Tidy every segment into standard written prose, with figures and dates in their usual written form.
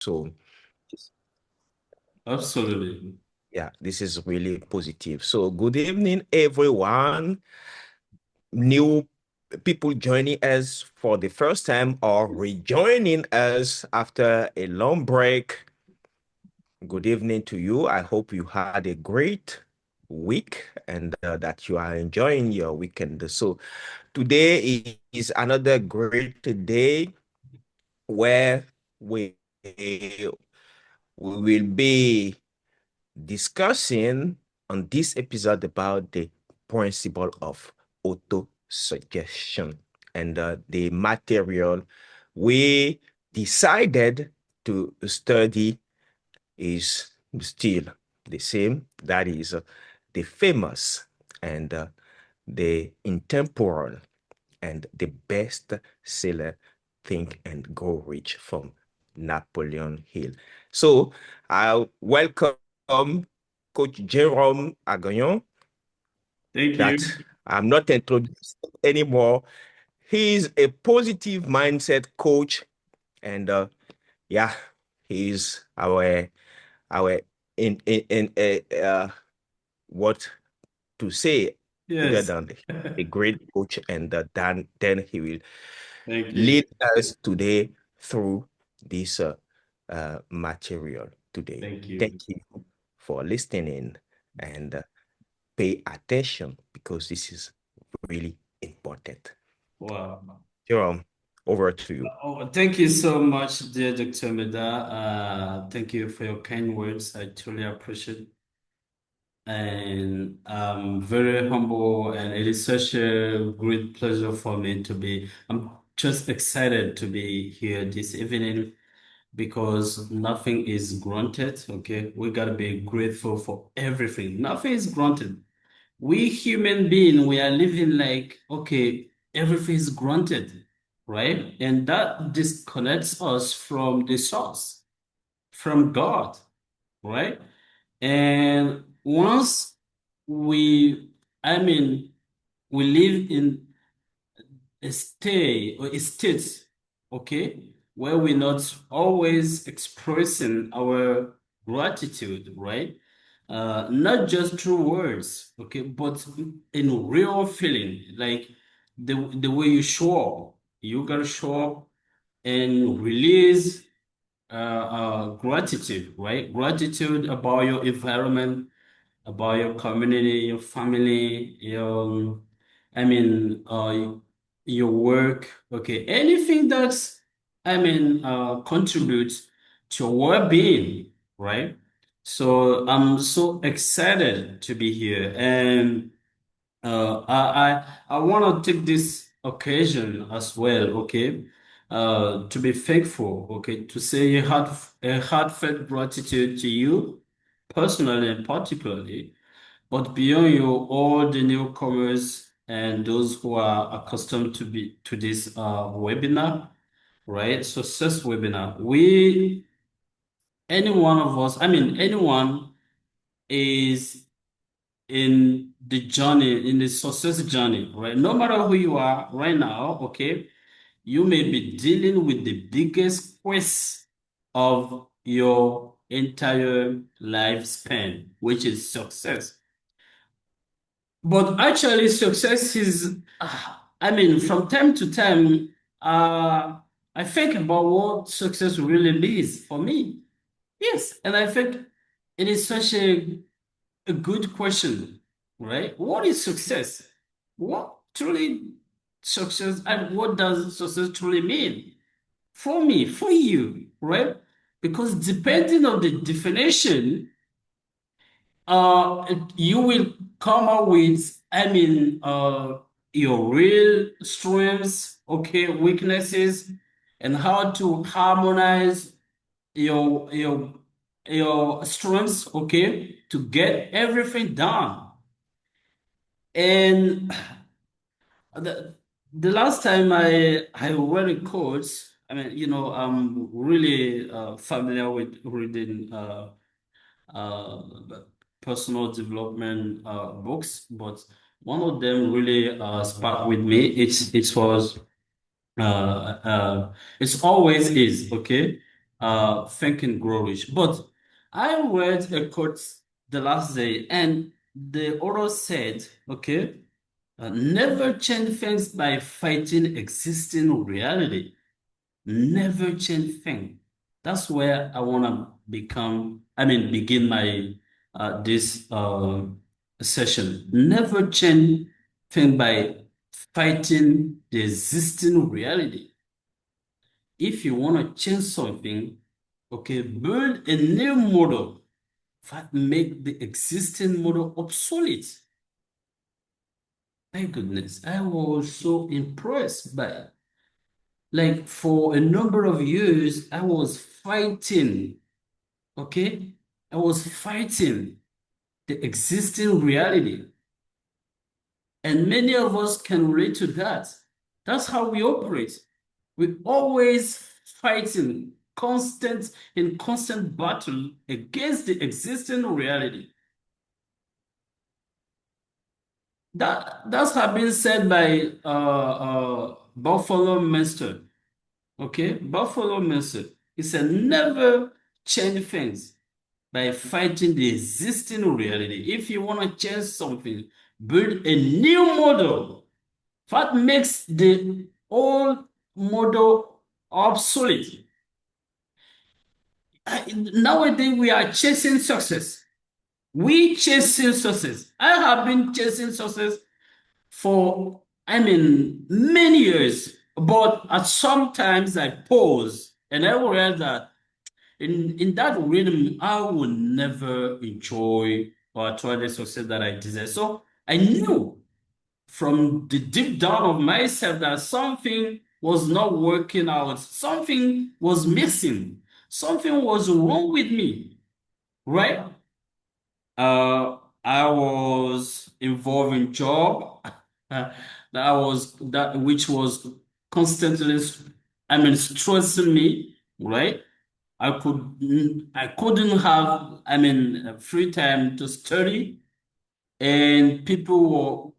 So, Absolutely. yeah, this is really positive. So, good evening, everyone. New people joining us for the first time or rejoining us after a long break. Good evening to you. I hope you had a great week and that you are enjoying your weekend. So, today is another great day where we, we will be discussing on this episode about the principle of auto-suggestion and the material we decided to study is still the same. That is the famous and the intemporal and the best seller Think and Grow Rich from Napoleon Hill. So I welcome Coach Jerome Agagnon Thank that you. I'm not introduced anymore. He's a positive mindset coach and yeah, he's our in what to say bigger Yes. than a great coach and then he will Thank you. lead us today through this material today. Thank Thank you. you for listening and pay attention because this is really important. Wow. Jerome, over to you. Oh, thank you so much, dear Dr. Meda. Thank you for your kind words. I truly appreciate. And I'm very humble, and it is such a great pleasure for me to be. I'm just excited to be here this evening because nothing is granted. Okay, we gotta be grateful for everything. Nothing is granted. We human being, we are living like, okay, everything is granted, right? And that disconnects us from the source, from God, right? And once we, I mean, we live in a state, okay, where we're not always expressing our gratitude, right? Not just through words, okay, but in real feeling, like the way you show up. You gotta show up and release gratitude, right? Gratitude about your environment, about your community, your family, your work. Okay, anything that's, contributes to your well-being, right? So I'm so excited to be here, and I want to take this occasion as well, okay, to be thankful, okay, to say a heartfelt gratitude to you personally and particularly, but beyond you, all the newcomers and those who are accustomed to this webinar, right? Success webinar. Any one of us, anyone is in the journey, in the success journey, right? No matter who you are right now, okay, you may be dealing with the biggest quest of your entire lifespan, which is success. But actually, success is, from time to time, I think about what success really means for me. Yes, and I think it is such a good question, right? What is success? What truly success, and what does success truly mean? For me, for you, right? Because depending on the definition, you will come up with, your real strengths, okay, weaknesses, and how to harmonize your your your strengths, okay, to get everything done. And the the last time I read a quote, I'm really familiar with reading uh, personal development books, but one of them really sparked with me. It was uh, uh, it's always is okay. Think and Grow Rich. But I read a quote the last day, and the author said, okay, never change things by fighting existing reality. Never change things. That's where I want to begin my this session. Never change thing by fighting the existing reality. If you want to change something, okay, build a new model that make the existing model obsolete. My goodness, I was so impressed by it. Like for a number of years, I was fighting, okay? I was fighting the existing reality. And many of us can relate to that. That's how we operate. We always fighting in constant battle against the existing reality. That's have been said by Buffalo Master. Okay, Buffalo Master. He said, never change things by fighting the existing reality. If you want to change something, build a new model that makes the old model obsolete. Nowadays, we are chasing success. We chasing success. I have been chasing success for, many years. But at sometimes I pause and I realize that in that rhythm, I will never enjoy or try the success that I desire. So I knew from the deep down of myself that something was not working out, something was missing, something was wrong with me, right? I was involved in job that which was constantly, stressing me, right? I couldn't have, free time to study, and people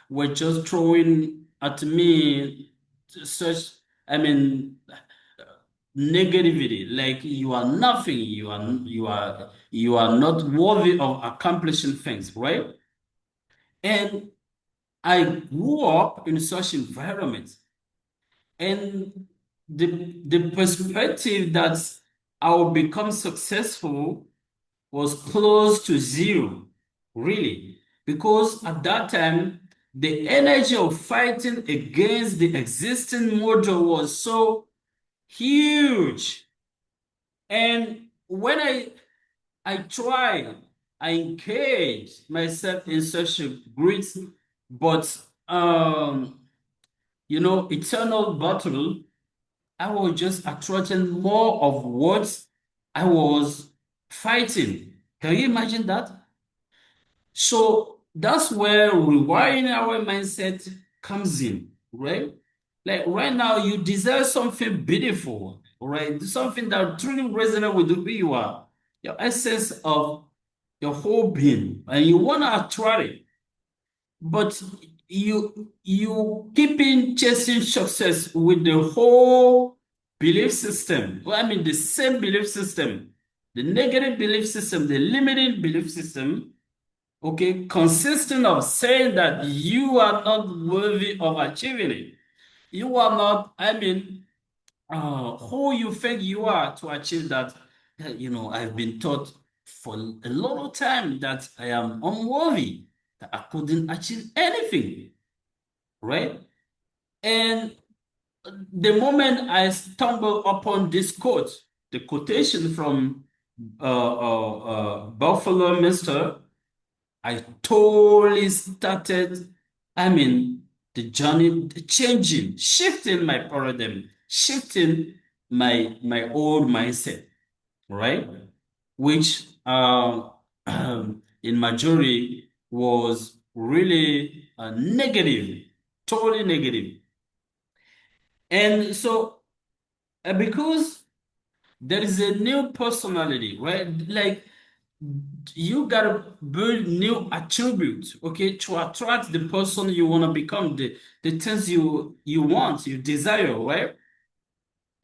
were just throwing at me such, I mean, negativity, like you are nothing, you are not worthy of accomplishing things, right? And I grew up in such environment, and the perspective that I will become successful was close to zero, really, because at that time the energy of fighting against the existing model was so huge. And when I try, I engage myself in such a great, but eternal battle, I was just attracting more of what I was fighting. Can you imagine that? So that's where rewiring our mindset comes in, right? Like right now, you desire something beautiful, right? Something that truly resonates with who you are, your essence of your whole being, and you want to attract it. But you keeping chasing success with the whole belief system. Well, the same belief system, the negative belief system, the limiting belief system, okay, consisting of saying that you are not worthy of achieving it. You are not, who you think you are to achieve that. I've been taught for a lot of time that I am unworthy, that I couldn't achieve anything, right? And the moment I stumble upon this quote, the quotation from Buffalo Mister, I totally started, the journey changing, shifting my paradigm, shifting my old mindset, right? Which in majority was really negative, totally negative. And so because there is a new personality, right? Like you gotta build new attributes, okay, to attract the person you want to become, the things you want, you desire, right?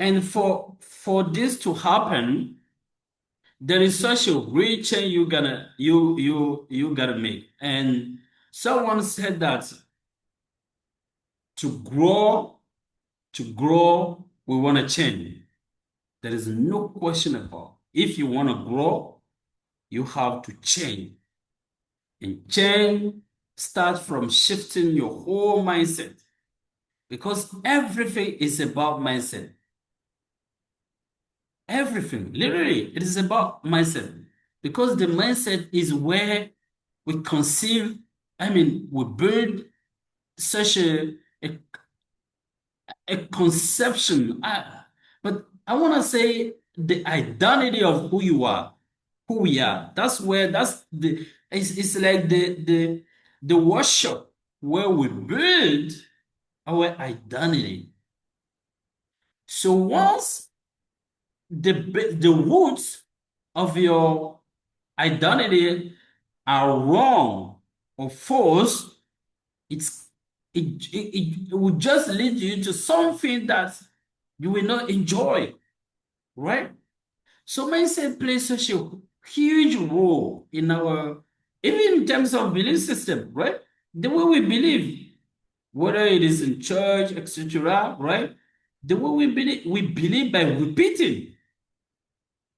And for this to happen, there is such a great change you gotta make. And someone said that to grow, we want to change. There is no question about. If you want to grow, you have to change. And change starts from shifting your whole mindset because everything is about mindset. Everything, literally, it is about mindset because the mindset is where we conceive, we build such a conception. But I want to say the identity of who you are, who we are. It's like the workshop where we build our identity. So once the roots of your identity are wrong or false, it's it will just lead you to something that you will not enjoy, right? So mindset plays such a huge role in our, even in terms of belief system, right? The way we believe, whether it is in church, etc., right? The way we believe by repeating.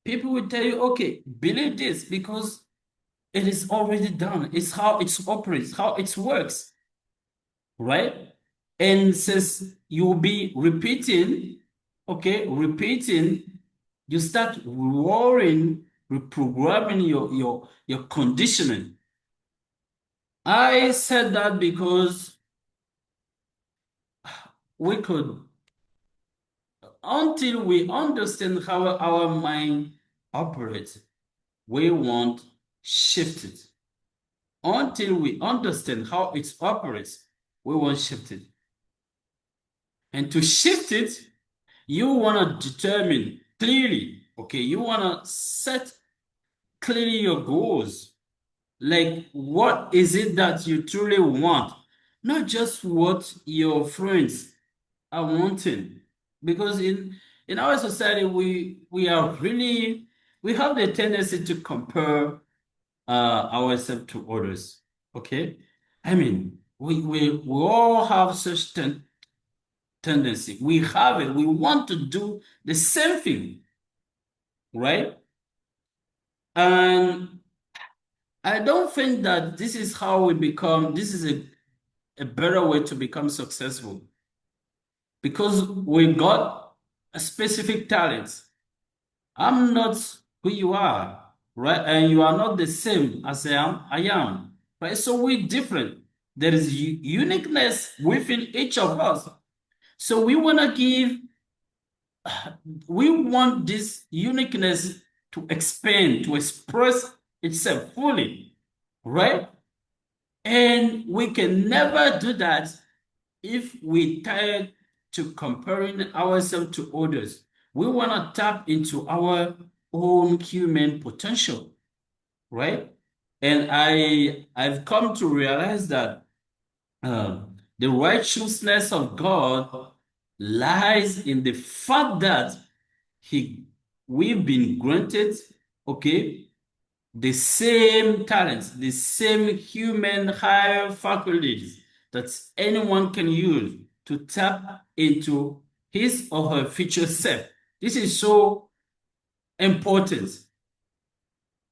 People will tell you, okay, believe this because it is already done. It's how it operates, how it works, right? And since you'll be repeating, okay, repeating, you start reprogramming your conditioning. I said that because we could, until we understand how our mind operates, we won't shift it. Until we understand how it operates, we won't shift it. And to shift it, you want to determine clearly, okay, you want to set clearly your goals. Like, what is it that you truly want? Not just what your friends are wanting. Because in our society, we are really, we have the tendency to compare ourselves to others. Okay? We all have such tendency. We have it. We want to do the same thing, right? And I don't think that this is how we become, this is a better way to become successful because we got a specific talent. I'm not who you are, right? And you are not the same as I am, right? So we're different. There is uniqueness within each of us. So we want this uniqueness to expand, to express itself fully, right? And we can never do that if we tired to comparing ourselves to others. We want to tap into our own human potential, right? And I've come to realize that the righteousness of God lies in the fact that he we've been granted, okay, the same talents, the same human higher faculties that anyone can use to tap into his or her future self. This is so important,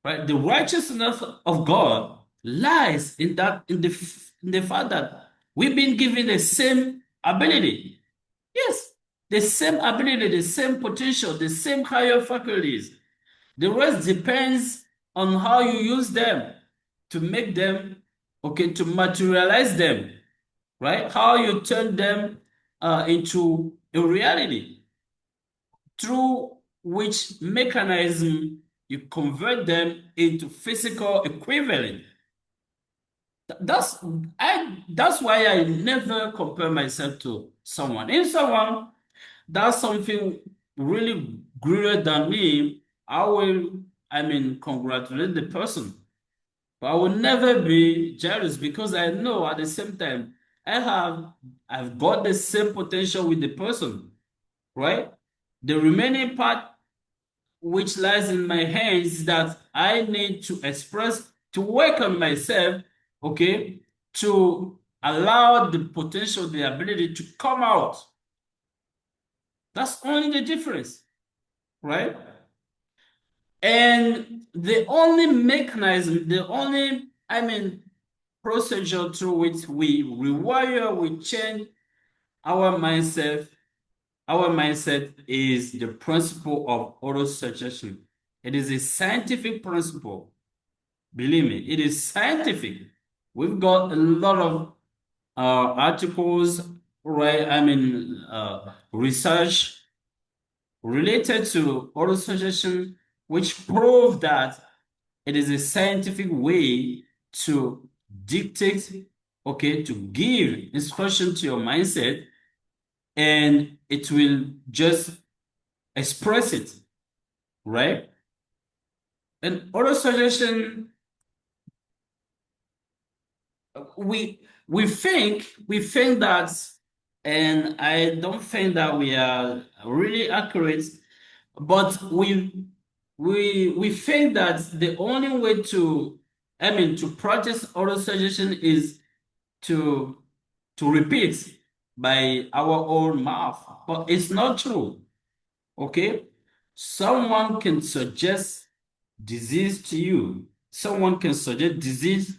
right? The righteousness of God lies in the fact that we've been given the same ability. Yes, the same ability, the same potential, the same higher faculties. The rest depends on how you use them to make them, okay, to materialize them, right? How you turn them into a reality through which mechanism you convert them into physical equivalent. That's that's why I never compare myself to someone. If someone does something really greater than me, I will, congratulate the person. But I will never be jealous because I know at the same time I've got the same potential with the person, right? The remaining part which lies in my hands that I need to express, to work on myself, okay, to allow the potential, the ability to come out. That's only the difference, right? And the only mechanism, the only, procedure through which we rewire, we change our mindset, is the principle of auto-suggestion. It is a scientific principle. Believe me, it is scientific. We've got a lot of articles, right? Research related to auto-suggestion, which prove that it is a scientific way to dictate, okay, to give instruction to your mindset, and it will just express it, right? And auto-suggestion, we think that, and I don't think that we are really accurate, but we think that the only way to, to practice auto-suggestion is to repeat by our own mouth, but it's not true. Okay, someone can suggest disease to you. Someone can suggest disease.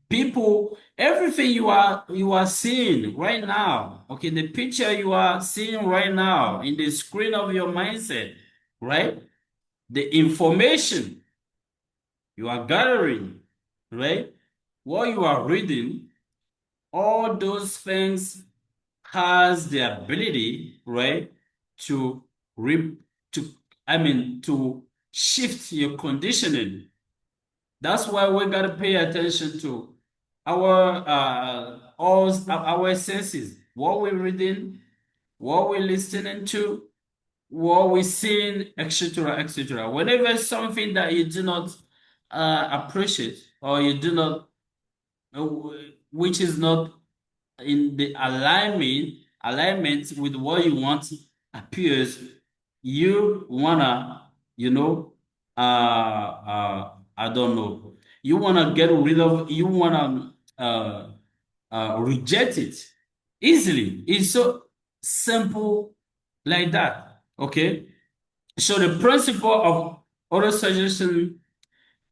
People, everything you are seeing right now, okay, the picture you are seeing right now in the screen of your mindset, right? The information you are gathering, right? What you are reading, all those things has the ability, right, to re to to shift your conditioning. That's why we gotta pay attention to our senses, what we're reading, what we're listening to, what we're seeing, etc., etc. Whenever something that you do not appreciate, or you do not, uh, which is not in the alignment with what you want appears, you wanna, I don't know, you wanna get rid of, you wanna reject it easily. It's so simple like that. Okay. So the principle of auto suggestion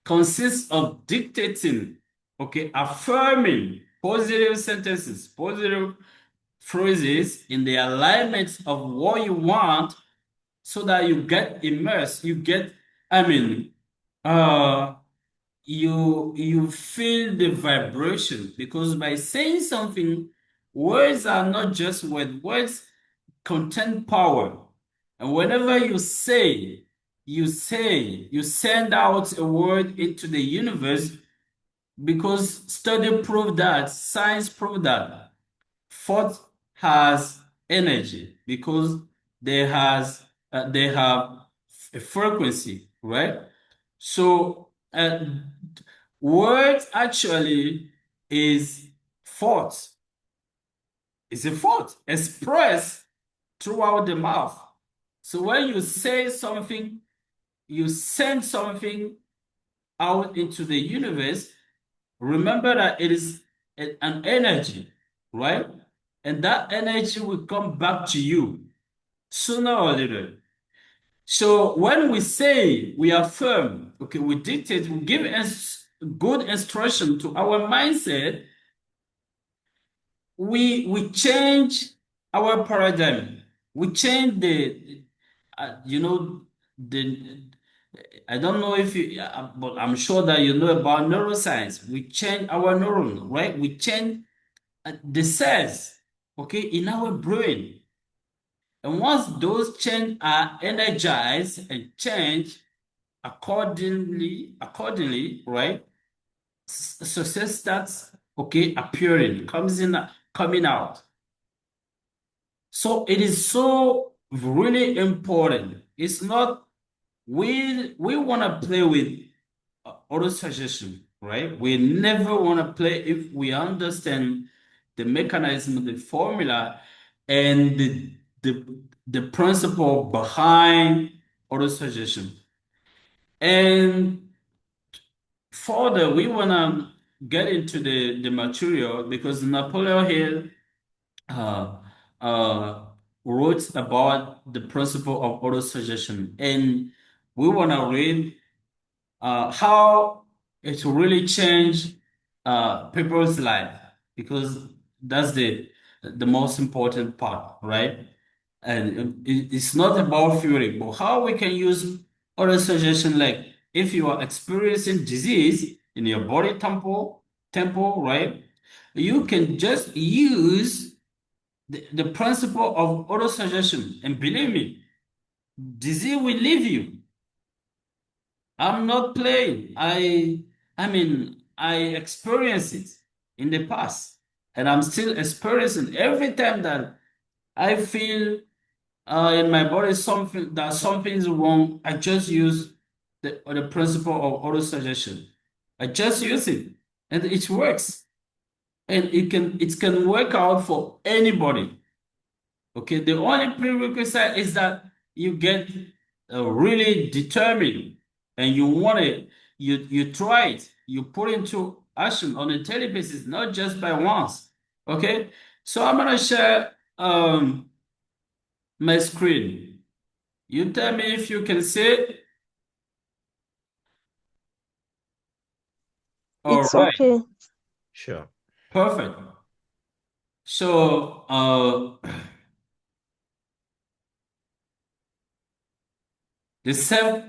consists of dictating, okay, affirming positive sentences, positive phrases in the alignment of what you want, so that you get immersed, you get, I mean, uh, you feel the vibration, because by saying something, words are not just words. Words contain power. And whenever you send out a word into the universe, because study proved that, science proved that thought has energy, because they have a frequency, right? So words actually is thought. It's a thought expressed throughout the mouth. So when you say something, you send something out into the universe. Remember that it is an energy, right? And that energy will come back to you sooner or later. So when we say, we affirm, okay, we dictate, we give us good instruction to our mindset, we change our paradigm. We change the I don't know if you, but I'm sure that you know about neuroscience. We change our neuron, right? We change the cells, okay, in our brain. And once those change are energized and change accordingly, right? Success starts, okay, appearing, coming out. So it is so really important. It's not, we want to play with auto suggestion, right? We never want to play if we understand the mechanism, the formula, and the principle behind autosuggestion. And further, we want to get into the material because Napoleon Hill uh, uh, wrote about the principle of autosuggestion. And we want to read how it really changed people's life because that's the most important part, right? And it's not about theory, but how we can use other suggestion like if you are experiencing disease in your body temple, right? You can just use the principle of auto suggestion, and believe me, disease will leave you. I'm not playing. I experienced it in the past, and I'm still experiencing every time that I feel in my body something's wrong. I just use the principle of auto suggestion. I just use it, and it works, and it can work out for anybody. Okay, the only prerequisite is that you get really determined and you want it, you try it, you put into action on a daily basis, not just by once. Okay, so I'm gonna share my screen. You tell me if you can see it. All It's right, okay. Sure. perfect. So the self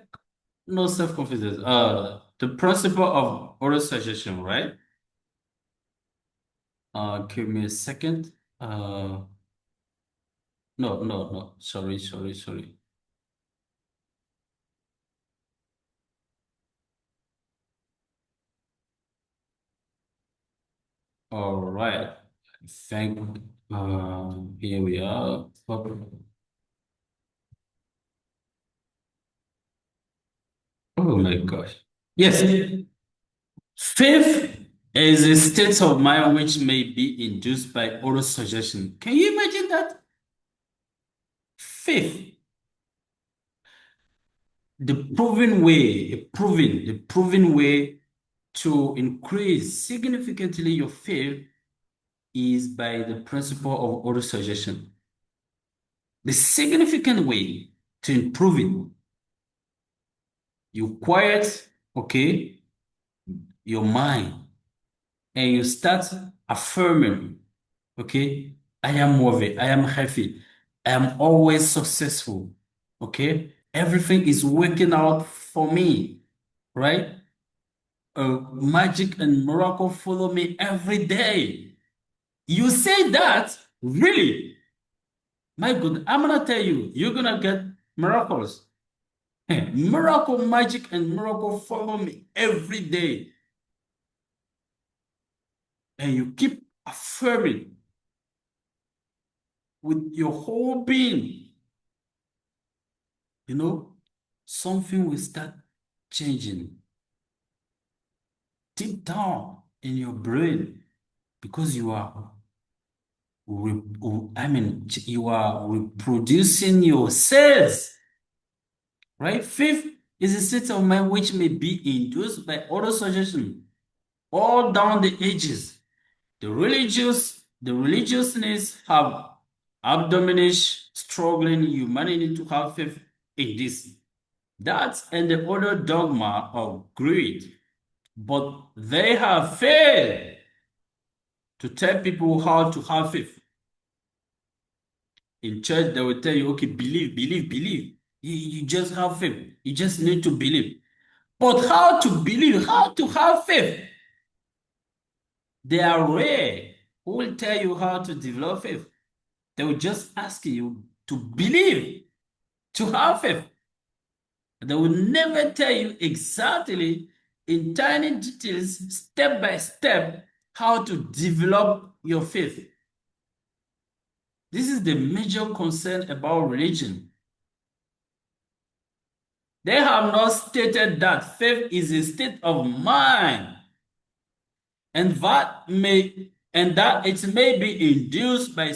no self-confidence, the principle of auto suggestion, right? Give me a second. No, no, no. Sorry, sorry, sorry. All right. Thank. Here we are. Oh my gosh. Yes. Fifth is a state of mind which may be induced by auto suggestion. Can you imagine that? Fifth, the proven way to increase significantly your faith is by the principle of autosuggestion. The significant way to improve it, you quiet, okay, your mind, and you start affirming, okay, I am worthy, I am happy, I am always successful, okay, everything is working out for me, right? Magic and miracle follow me every day. You say that, really? My good, I'm gonna tell you, you're gonna get miracles. Miracle, magic, and miracle follow me every day. And you keep affirming with your whole being, you know, something will start changing deep down in your brain because you are reproducing your cells. Right? Fifth is a state of mind which may be induced by autosuggestion all down the ages. The religiousness have abdiminished, struggling humanity to have faith in this. That and the other dogma of greed. But they have failed to tell people how to have faith. In church, they will tell you, okay, believe, believe, believe. You just have faith. You just need to believe. But how to believe, how to have faith? They are rare who will tell you how to develop faith. They will just ask you to believe, to have faith. They will never tell you exactly in tiny details, step by step, how to develop your faith. This is the major concern about religion. They have not stated that faith is a state of mind and that it may be induced by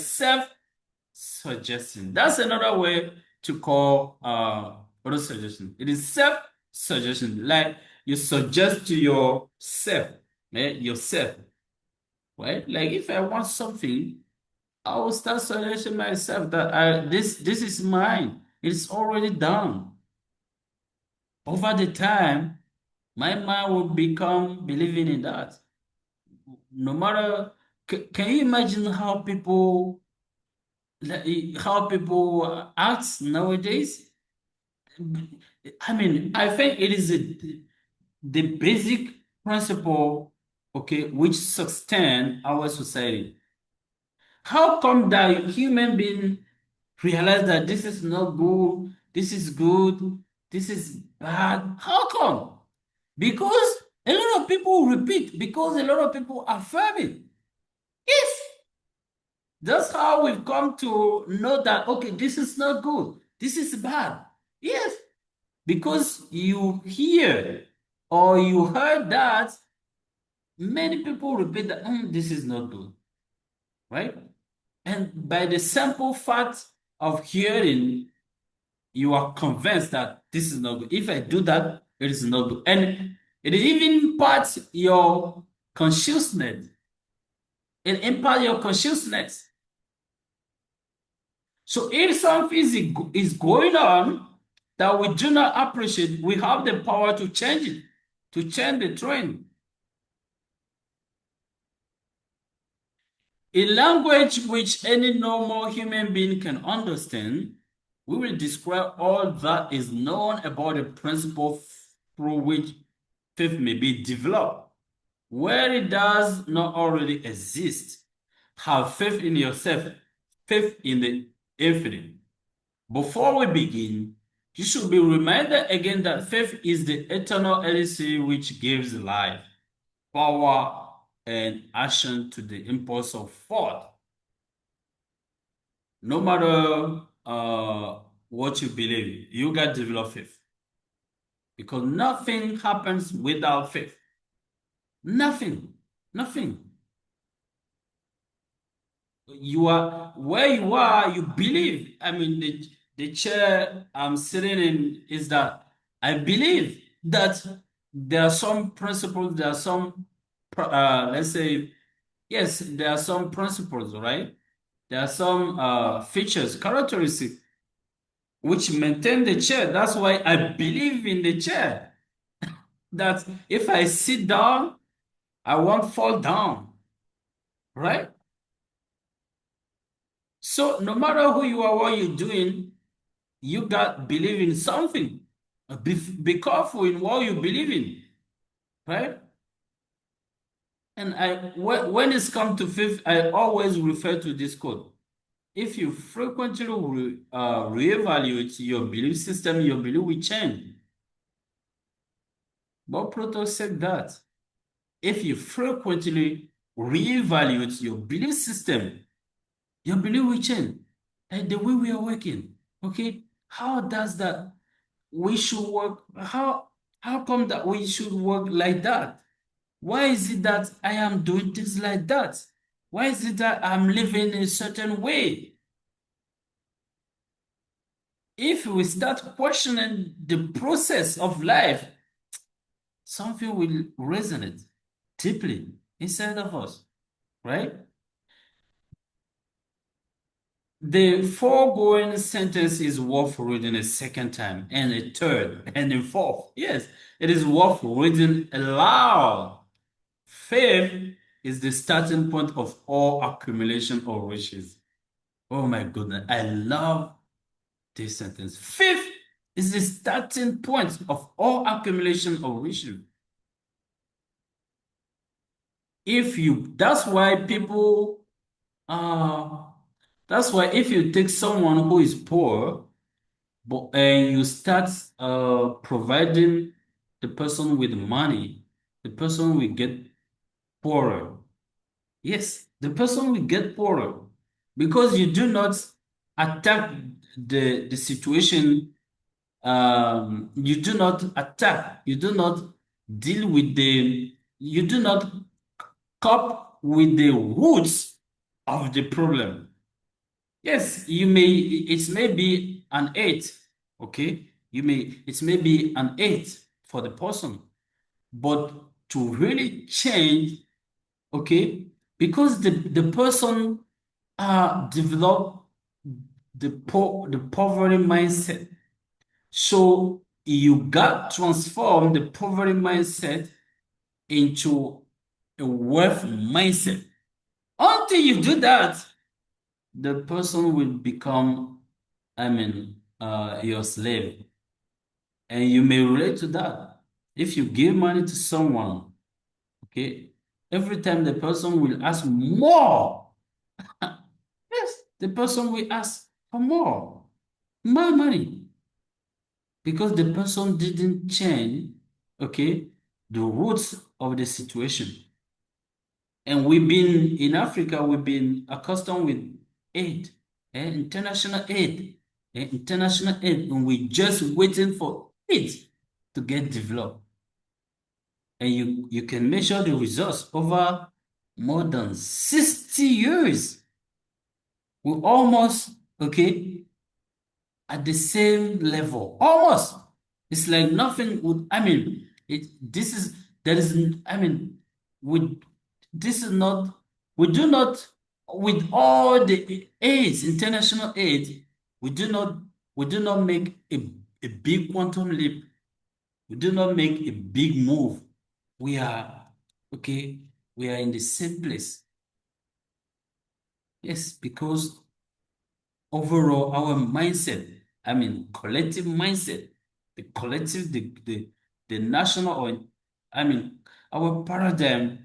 Self-suggestion. That's another way to call auto-suggestion. It is self-suggestion. Like you suggest to yourself, yourself, right? Like if I want something, I will start suggesting myself that this is mine. It's already done. Over the time, my mind will become believing in that. No matter, can you imagine how people act nowadays? I mean, I think it is the basic principle, okay, which sustain our society. How come that human being realize that this is not good, this is good, this is bad? How come? Because a lot of people repeat, because a lot of people affirm it. Yes, that's how we've come to know that, okay, this is not good, this is bad. Yes, because you hear or you heard that many people repeat that, this is not good, right? And by the simple fact of hearing, you are convinced that this is not good. If I do that, it is not good. And it even imparts your consciousness. It imparts your consciousness. So if something is going on that we do not appreciate, we have the power to change it, to change the trend. In language which any normal human being can understand, we will describe all that is known about the principle through which faith may be developed. Where it does not already exist, have faith in yourself, faith in the infinite. Before we begin, you should be reminded again that faith is the eternal elixir which gives life, power, and action to the impulse of thought. No matter what you believe, you got to develop faith because nothing happens without faith. Nothing, nothing. You are where you are, you believe. I mean, the chair I'm sitting in is that I believe that there are some principles, there are some, let's say, yes, there are some principles, right? There are some features, characteristics which maintain the chair. That's why I believe in the chair. That if I sit down, I won't fall down, right? So no matter who you are, what you're doing, you got believe in something. Be careful in what you believe in, right? And when it's come to faith, I always refer to this quote. If you frequently reevaluate your belief system, your belief will change. But Plato said that if you frequently reevaluate your belief system, your belief will change. And the way we are working, okay? How does that we should work? How come that we should work like that? Why is it that I am doing things like that? Why is it that I'm living a certain way? If we start questioning the process of life, something will resonate deeply inside of us, right? The foregoing sentence is worth reading a second time and a third and a fourth. Yes, it is worth reading aloud. Faith is the starting point of all accumulation of riches. Oh my goodness, I love this sentence. Faith is the starting point of all accumulation of riches. That's why people, uh, that's why if you take someone who is poor, and you start providing the person with money, the person will get poorer. Yes, the person will get poorer because you do not attack the situation. You do not attack. You do not deal with you do not cope with the roots of the problem. Yes, it may be an eight, okay? It may be an eight for the person, but to really change, okay? Because the person develop the poverty mindset. So you got transform the poverty mindset into a wealth mindset. Until you do that, the person will become, your slave. And you may relate to that. If you give money to someone, okay, every time the person will ask more. Yes, the person will ask for more money, because the person didn't change, okay, the roots of the situation. And we've been in Africa, we've been accustomed with aid, international aid, and we're just waiting for it to get developed. And you can measure the results over more than 60 years. We almost, okay, at the same level. Almost. It's like nothing would, this is, there is, we, this is not, we do not, with all the aids, international aid, we do not, we do not make a big quantum leap. We do not make a big move. We are, okay, we are in the same place. Yes, because overall our mindset, collective mindset, the collective, the national, or I mean our paradigm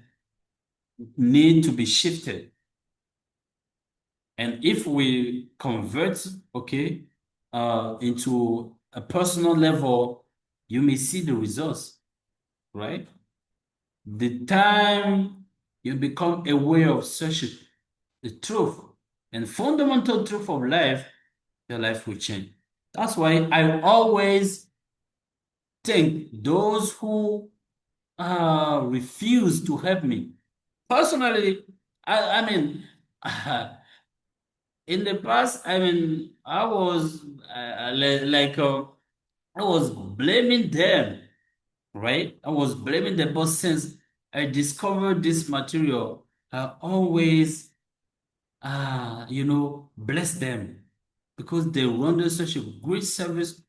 need to be shifted. And if we convert, okay, into a personal level, you may see the results, right? The time you become aware of such the truth and fundamental truth of life, your life will change. That's why I always think those who refuse to help me. Personally, in the past, I was I was blaming them, right? I was blaming them, but since I discovered this material, I always, bless them, because they render such a great service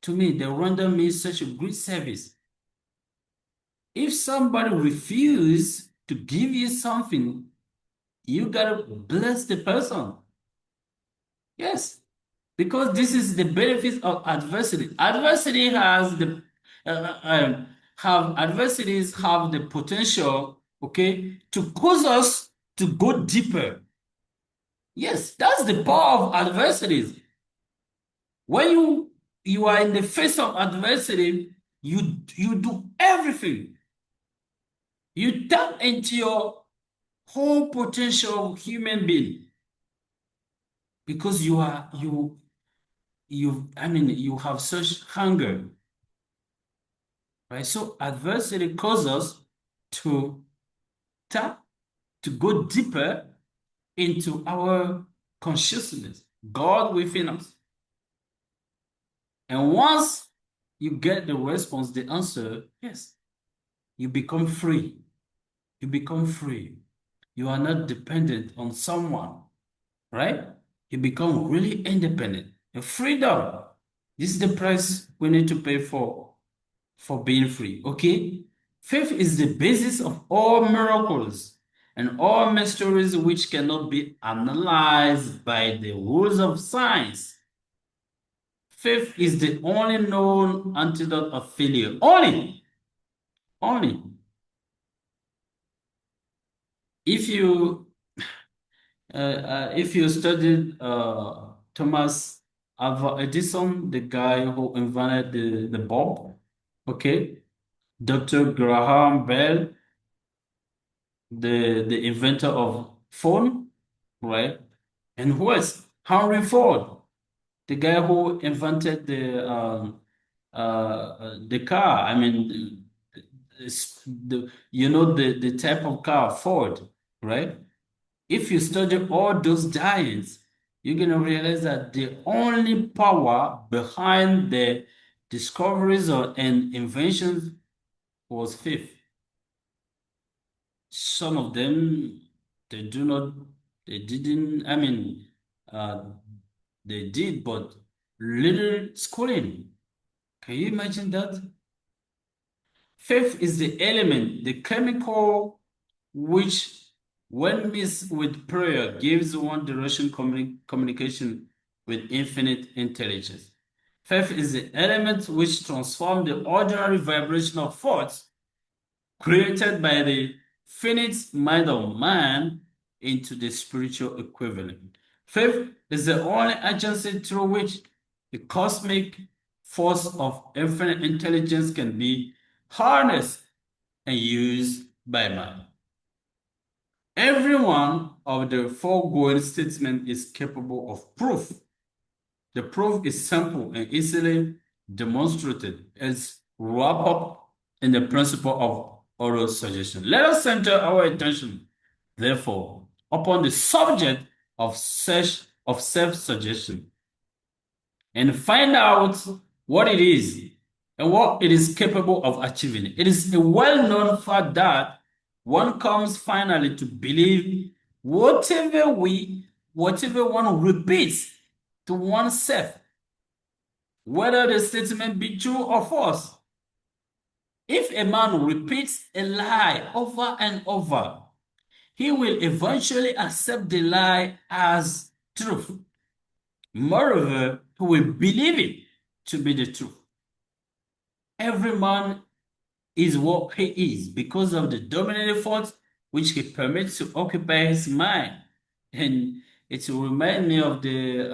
to me. They render me such a great service. If somebody refuses to give you something, you gotta bless the person. Yes, because this is the benefit of adversity. Adversities have the potential, okay, to cause us to go deeper. Yes, that's the power of adversities. When you are in the face of adversity, you do everything. You tap into your whole potential of human being, because you have such hunger, right? So adversity causes us to tap, to go deeper into our consciousness, God within us. And once you get the response, the answer, yes, you become free. You become free. You are not dependent on someone, right? You become really independent. And freedom. This is the price we need to pay for being free. Okay? Faith is the basis of all miracles and all mysteries which cannot be analyzed by the rules of science. Faith is the only known antidote of failure. Only. Only. If you if you studied Thomas Alva Edison, the guy who invented the bulb, okay, Dr. Graham Bell, the inventor of phone, right? And who else? Henry Ford, the guy who invented the car. The type of car, Ford, right? If you study all those giants, you're going to realize that the only power behind the discoveries and inventions was faith. Some of them, they do not, they didn't, uh, they did, but little schooling. Can you imagine that? Faith is the element, the chemical which, when mixed with prayer, gives one direction communication with infinite intelligence. Faith is the element which transforms the ordinary vibration of thoughts created by the finite mind of man into the spiritual equivalent. Faith is the only agency through which the cosmic force of infinite intelligence can be harnessed and used by man. Every one of the foregoing statements is capable of proof. The proof is simple and easily demonstrated as wrapped up in the principle of oral suggestion. Let us center our attention, therefore, upon the subject of self-suggestion and find out what it is and what it is capable of achieving. It is a well-known fact that one comes finally to believe whatever one repeats to oneself, whether the statement be true or false. If a man repeats a lie over and over, he will eventually accept the lie as truth. Moreover, he will believe it to be the truth. Every man is what he is because of the dominating force which he permits to occupy his mind. And it will remind me of the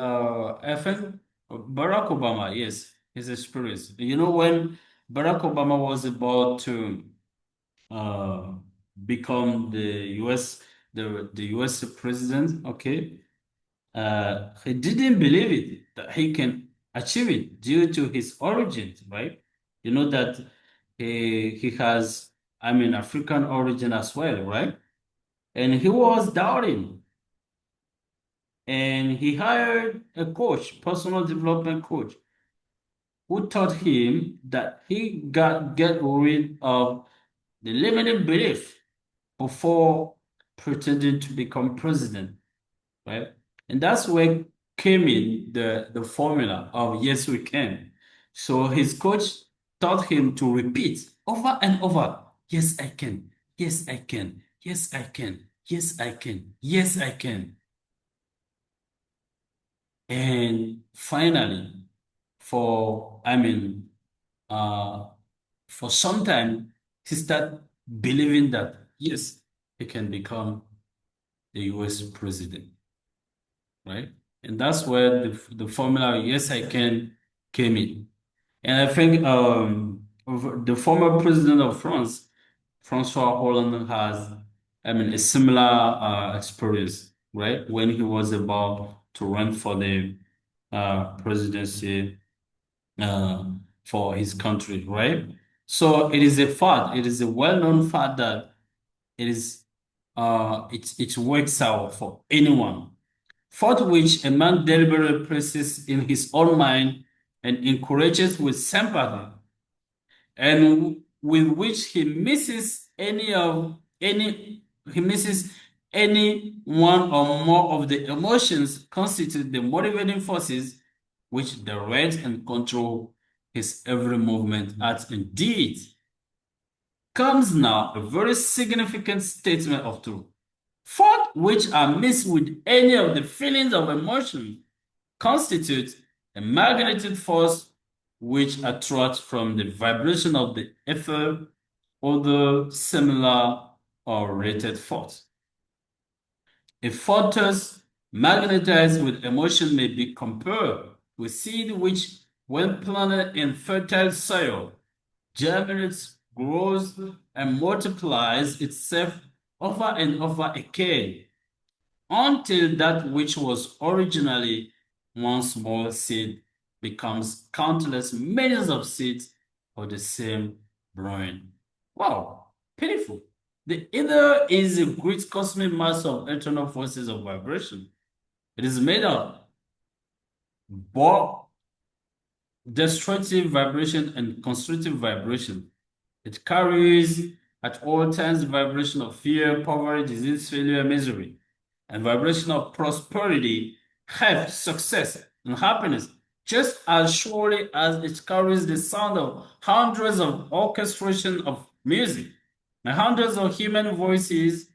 I think Barack Obama, yes, his experience. You know, when Barack Obama was about to uh, become the US president, okay, he didn't believe it that he can achieve it due to his origins, right? You know that he has, African origin as well, right? And he was doubting, and he hired a coach, personal development coach, who taught him that he got get rid of the limiting belief before pretending to become president, right? And that's where came in the formula of yes, we can. So his coach taught him to repeat over and over, yes, I can, yes, I can, yes, I can, yes, I can, yes, I can. And finally, for, uh, for some time, he started believing that, yes, he can become the US president, right? And that's where the formula "yes, I can" came in. And I think the former president of France, Francois Hollande, has, a similar experience, right? When he was about to run for the presidency uh, for his country, right? So it is a fact, it is a well-known fact that it is it works out for anyone. Fourth, which a man deliberately places in his own mind and encourages with sympathy, and with which he misses any one or more of the emotions constitute the motivating forces which direct and control his every movement, as indeed comes now a very significant statement of truth. Fourth, which are mixed with any of the feelings of emotion, constitute a magnetic force which attracts from the vibration of the ether other similar or related force. A fortress magnetized with emotion may be compared with seed which, when planted in fertile soil, germinates, grows, and multiplies itself over and over again until that which was originally one small seed becomes countless millions of seeds of the same brain. Wow, pitiful. The ether is a great cosmic mass of eternal forces of vibration. It is made of both destructive vibration and constructive vibration. It carries at all times the vibration of fear, poverty, disease, failure, misery, and vibration of prosperity, health, success, and happiness, just as surely as it carries the sound of hundreds of orchestration of music and hundreds of human voices,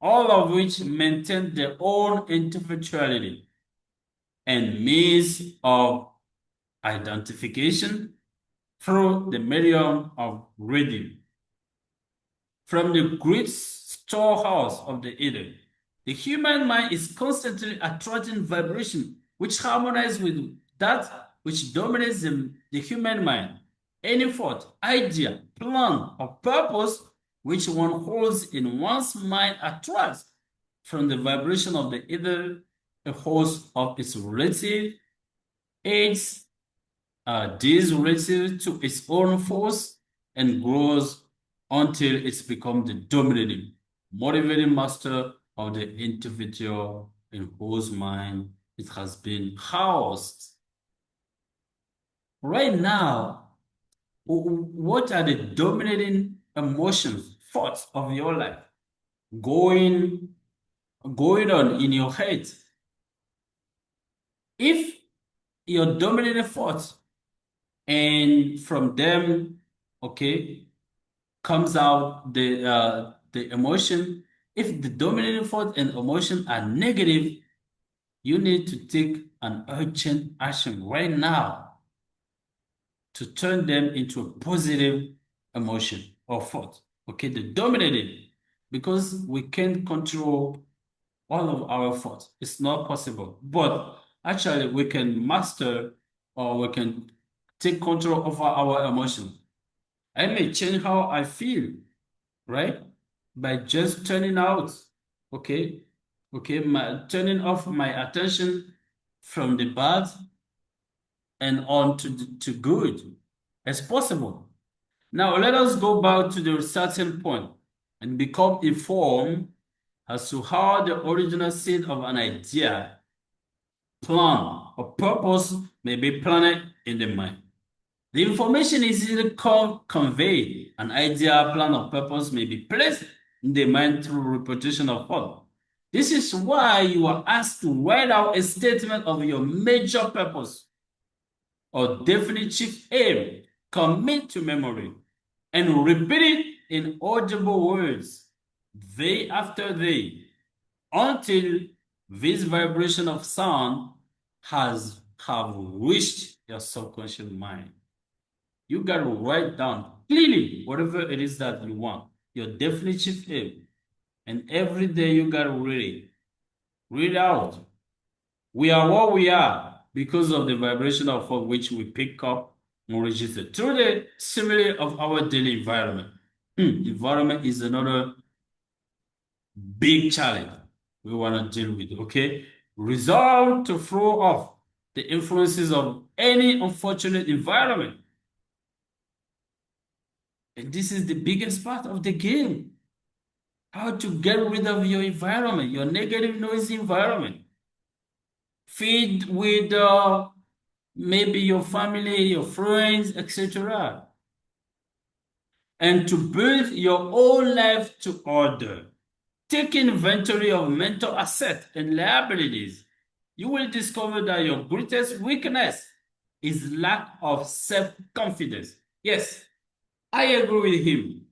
all of which maintain their own individuality and means of identification through the medium of rhythm. From the great storehouse of the Eden, the human mind is constantly attracting vibration which harmonize with that which dominates the human mind. Any thought, idea, plan, or purpose which one holds in one's mind attracts from the vibration of the ether a host of its relative aids this relative to its own force and grows until it's become the dominating, motivating master of the individual in whose mind it has been housed. Right now, what are the dominating emotions, thoughts of your life going going on in your head? If your dominating thoughts and from them, okay, comes out the emotion. If the dominating thought and emotion are negative, you need to take an urgent action right now to turn them into a positive emotion or thought. Okay, the dominating, because we can't control all of our thoughts. It's not possible. But actually, we can master or we can take control over our emotions. I may change how I feel, right? By just turning out, okay, turning off my attention from the bad and on to good as possible. Now let us go back to the starting point and become informed as to how the original seed of an idea, plan, or purpose may be planted in the mind. The information is easily conveyed. An idea, plan, or purpose may be placed in the mind through repetition of thought. This is why you are asked to write out a statement of your major purpose or definitive aim, commit to memory, and repeat it in audible words day after day until this vibration of sound has have reached your subconscious mind. You got to write down clearly whatever it is that you want, your definitive aim. And every day you got to read it. Read out. We are what we are because of the vibration of which we pick up and register through the simile of our daily environment. Environment is another big challenge we want to deal with, okay? Resolve to throw off the influences of any unfortunate environment. And this is the biggest part of the game. How to get rid of your environment, your negative noisy environment. Feed with maybe your family, your friends, etc. And to build your own life to order. Take inventory of mental assets and liabilities. You will discover that your greatest weakness is lack of self-confidence. Yes, I agree with him.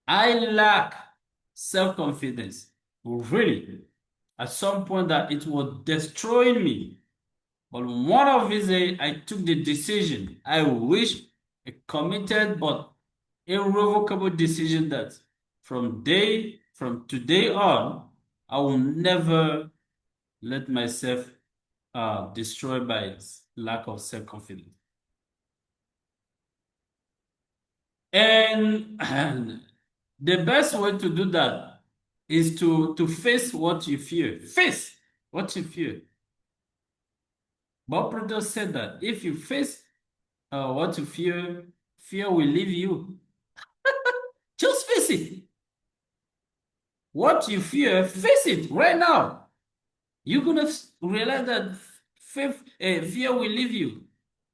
I lack self-confidence. Really. At some point that it was destroying me. But one of these days, I took the decision. I wish a committed but irrevocable decision that from today on, I will never let myself destroyed by lack of self-confidence. And the best way to do that is to face what you fear. Face what you fear. Bob Proto said that if you face what you fear, fear will leave you. Just face it. What you fear, face it right now. you're gonna realize that fear will leave you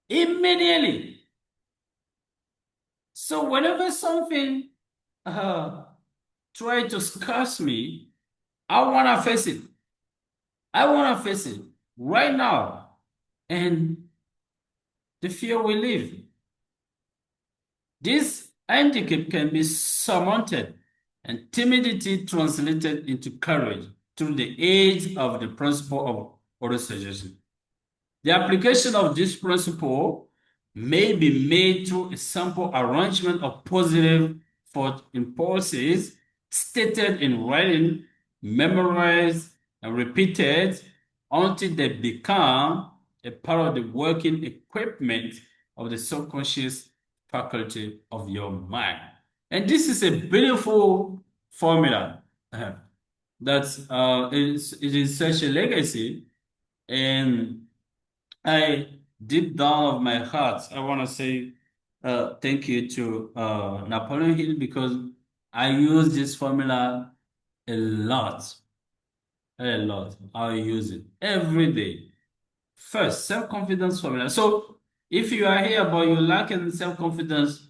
immediately. So whenever something uh, try to scarce me, I wanna face it. I wanna face it right now, and the fear will leave. This handicap can be surmounted and timidity translated into courage through the aid of the principle of autosuggestion. The application of this principle may be made through a simple arrangement of positive thought impulses stated in writing, memorized, and repeated until they become a part of the working equipment of the subconscious faculty of your mind. And this is a beautiful formula that it is such a legacy. And I, deep down of my heart, I want to say thank you to Napoleon Hill, because I use this formula a lot, a lot. I use it every day. First, self-confidence formula. So if you are here but you lack in self-confidence,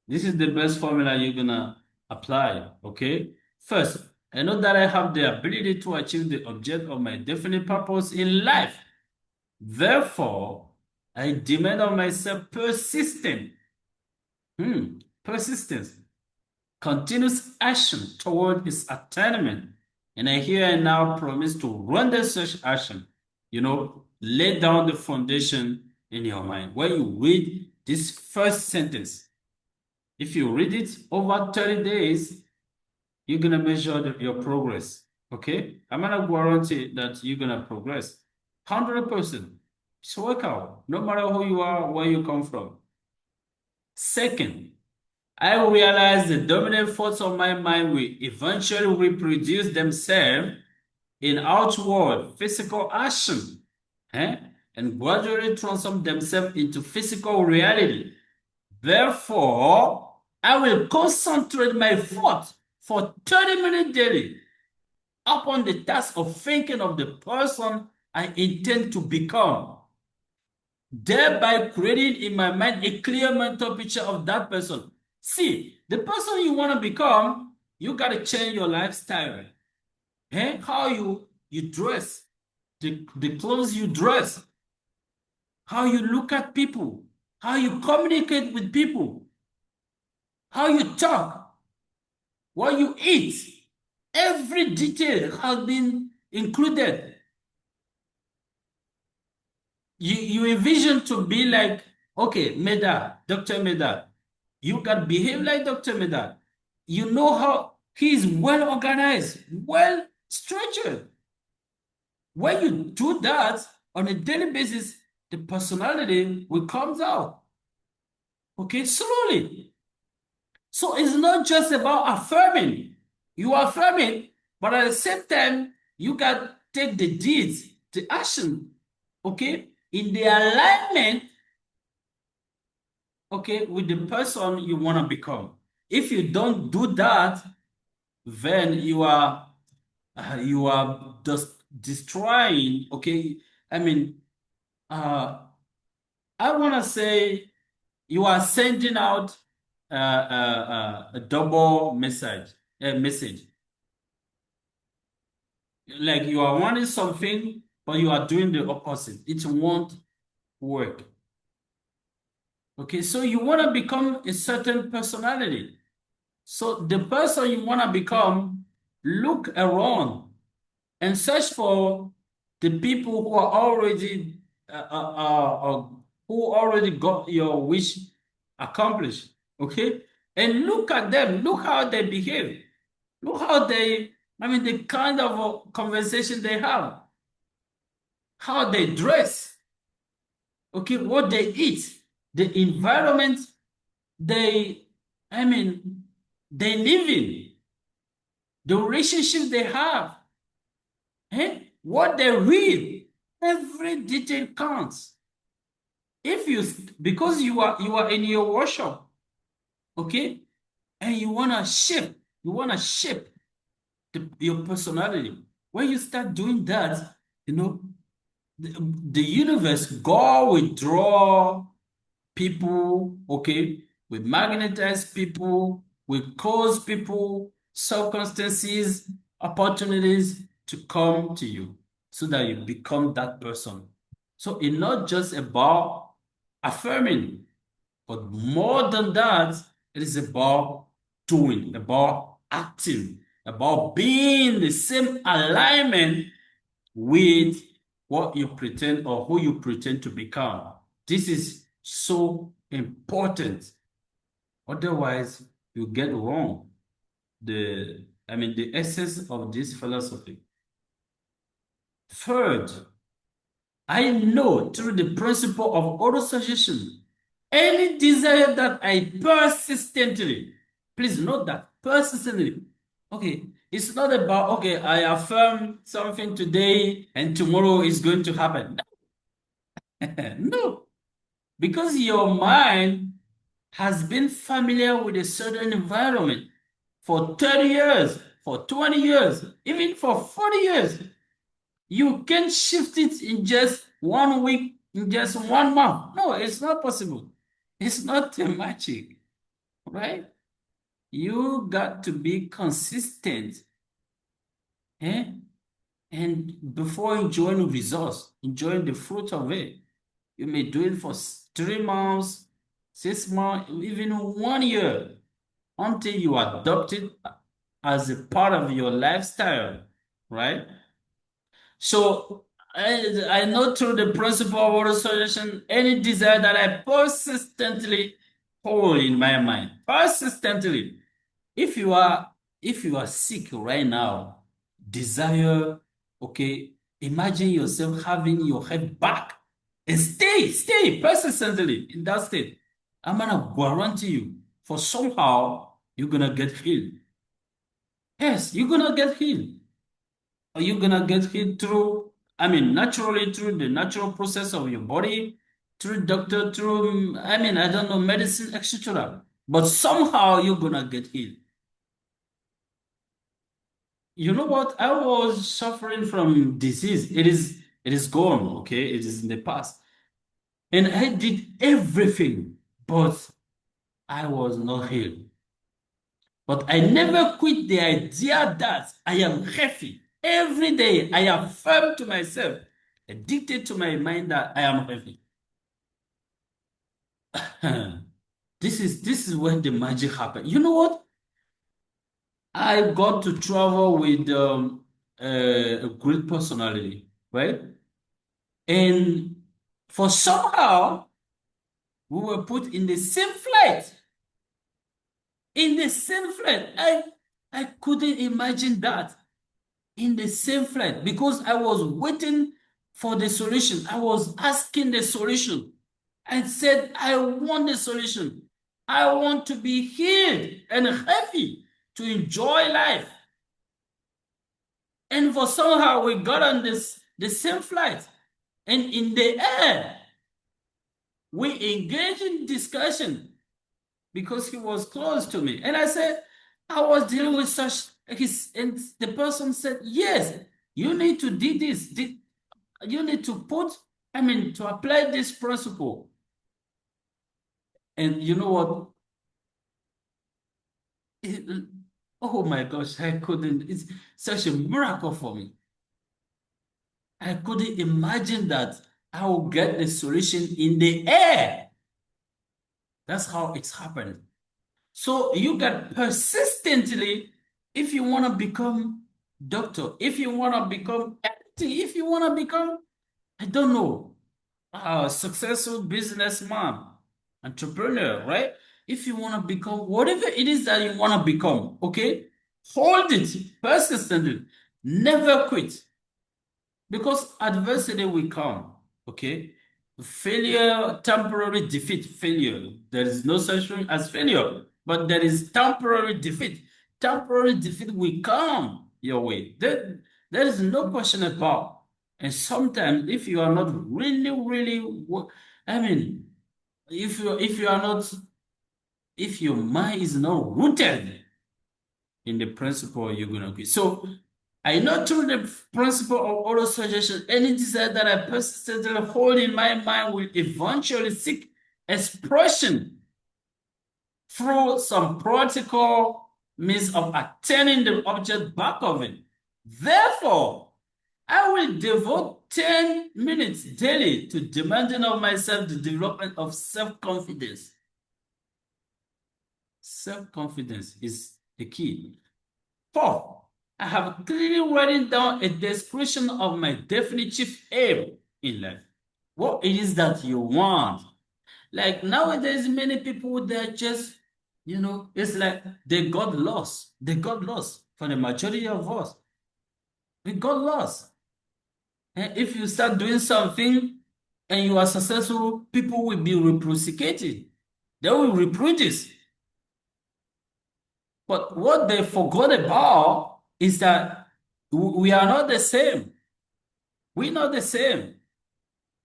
this is the best formula you're gonna apply. Okay. First, I know that I have the ability to achieve the object of my definite purpose in life. Therefore, I demand of myself persistence, continuous action toward its attainment. And I here and now promise to render such action. Lay down the foundation in your mind. When you read this first sentence, if you read it over 30 days, you're going to measure your progress. Okay? I'm going to guarantee that you're going to progress 100%. It's work out, no matter who you are, where you come from. Second, I realize the dominant thoughts of my mind will eventually reproduce themselves in outward physical action, and gradually transform themselves into physical reality. Therefore, I will concentrate my thoughts for 30 minutes daily upon the task of thinking of the person I intend to become, thereby creating in my mind a clear mental picture of that person. See, the person you want to become, you got to change your lifestyle. How you dress, the clothes you dress, how you look at people, how you communicate with people, how you talk, what you eat. Every detail has been included. You envision to be like, okay, Medard, Dr. Medard. You can behave like Dr. Medard. You know how he's well organized, well structured. When you do that on a daily basis, the personality will come out. Okay, slowly. So it's not just about affirming. You are affirming, but at the same time, you got to take the deeds, the action, okay, in the alignment, okay, with the person you want to become. If you don't do that, then you are just destroying. Okay, I mean, I want to say you are sending out a double message. Like you are wanting something, but you are doing the opposite. It won't work. Okay, so you want to become a certain personality. So the person you want to become, look around and search for the people who are already who already got your wish accomplished. Okay, and look at them. Look how they behave. Look how the kind of conversation they have, how they dress. Okay, what they eat, the environment they, they live in, the relationships they have, what they read, every detail counts. Because you are in your workshop, okay, and you wanna shape your personality. When you start doing that, You know, the universe, God will draw people, okay, we magnetize people, we cause people, circumstances, opportunities to come to you so that you become that person. So it's not just about affirming, but more than that, it is about doing, about acting, about being the same alignment with what you pretend or who you pretend to become. This is so important. Otherwise, you get wrong the essence of this philosophy. Third, I know through the principle of autosuggestion, any desire that I persistently, please note that persistently, okay, it's not about, okay, I affirm something today and tomorrow is going to happen. No, because your mind has been familiar with a certain environment for 30 years, for 20 years, even for 40 years. You can shift it in just 1 week, in just 1 month. No, it's not possible. It's not a magic, right? You got to be consistent, eh? And before enjoying results, enjoying the fruit of it, you may do it for 3 months, 6 months, even 1 year until you adopt it as a part of your lifestyle, right? So I know through the principle of auto suggestion, any desire that I persistently hold in my mind, persistently. If you are if you are sick right now, desire, okay, imagine yourself having your head back and stay persistently in that state. I'm gonna guarantee you, for somehow you're gonna get healed. Yes, you're gonna get healed. Are you gonna get healed through, naturally through the natural process of your body, through doctor, through, I don't know, medicine, etc. But somehow you're gonna get healed. You know what? I was suffering from disease. It is gone, okay? It is in the past. And I did everything, but I was not healed. But I never quit the idea that I am healthy. Every day I affirm to myself, I dictate to my mind that I am healthy. This is when the magic happened. You know what? I got to travel with a great personality, right? And for somehow we were put in the same flight. In the same flight. I couldn't imagine that. In the same flight because I was waiting for the solution. I was asking the solution. I said, I want the solution. I want to be healed and happy to enjoy life. And for somehow we got on the same flight. And in the air, we engaged in discussion because he was close to me. And I said, I was dealing with such his and the person said, yes, you need to do this. You need to to apply this principle. And you know what? It- oh my gosh, I couldn't. It's such a miracle for me. I couldn't imagine that I will get the solution in the air. That's how it's happened. So you got persistently, if you want to become doctor, if you want to become anything, if you want to become, I don't know, a successful businessman, entrepreneur, right? If you want to become whatever it is that you want to become, okay? Hold it persistently. Never quit. Because adversity will come, okay? Failure, temporary defeat, failure. There is no such thing as failure, but there is temporary defeat. Temporary defeat will come your way. There is no question about. And sometimes, if you are not really, really, I mean, if you are not, if your mind is not rooted in the principle, you're gonna quit. So I know through the principle of auto-suggestion, any desire that I persistently hold in my mind will eventually seek expression through some practical means of attaining the object back of it. Therefore, I will devote 10 minutes daily to demanding of myself the development of self-confidence. Self-confidence is the key. Four, I have clearly written down a description of my definitive aim in life. What it is that you want. Like nowadays, many people they're just, it's like they got lost. They got lost for the majority of us. We got lost. And if you start doing something and you are successful, people will be reciprocated. They will reproduce. But what they forgot about is that we are not the same. We're not the same.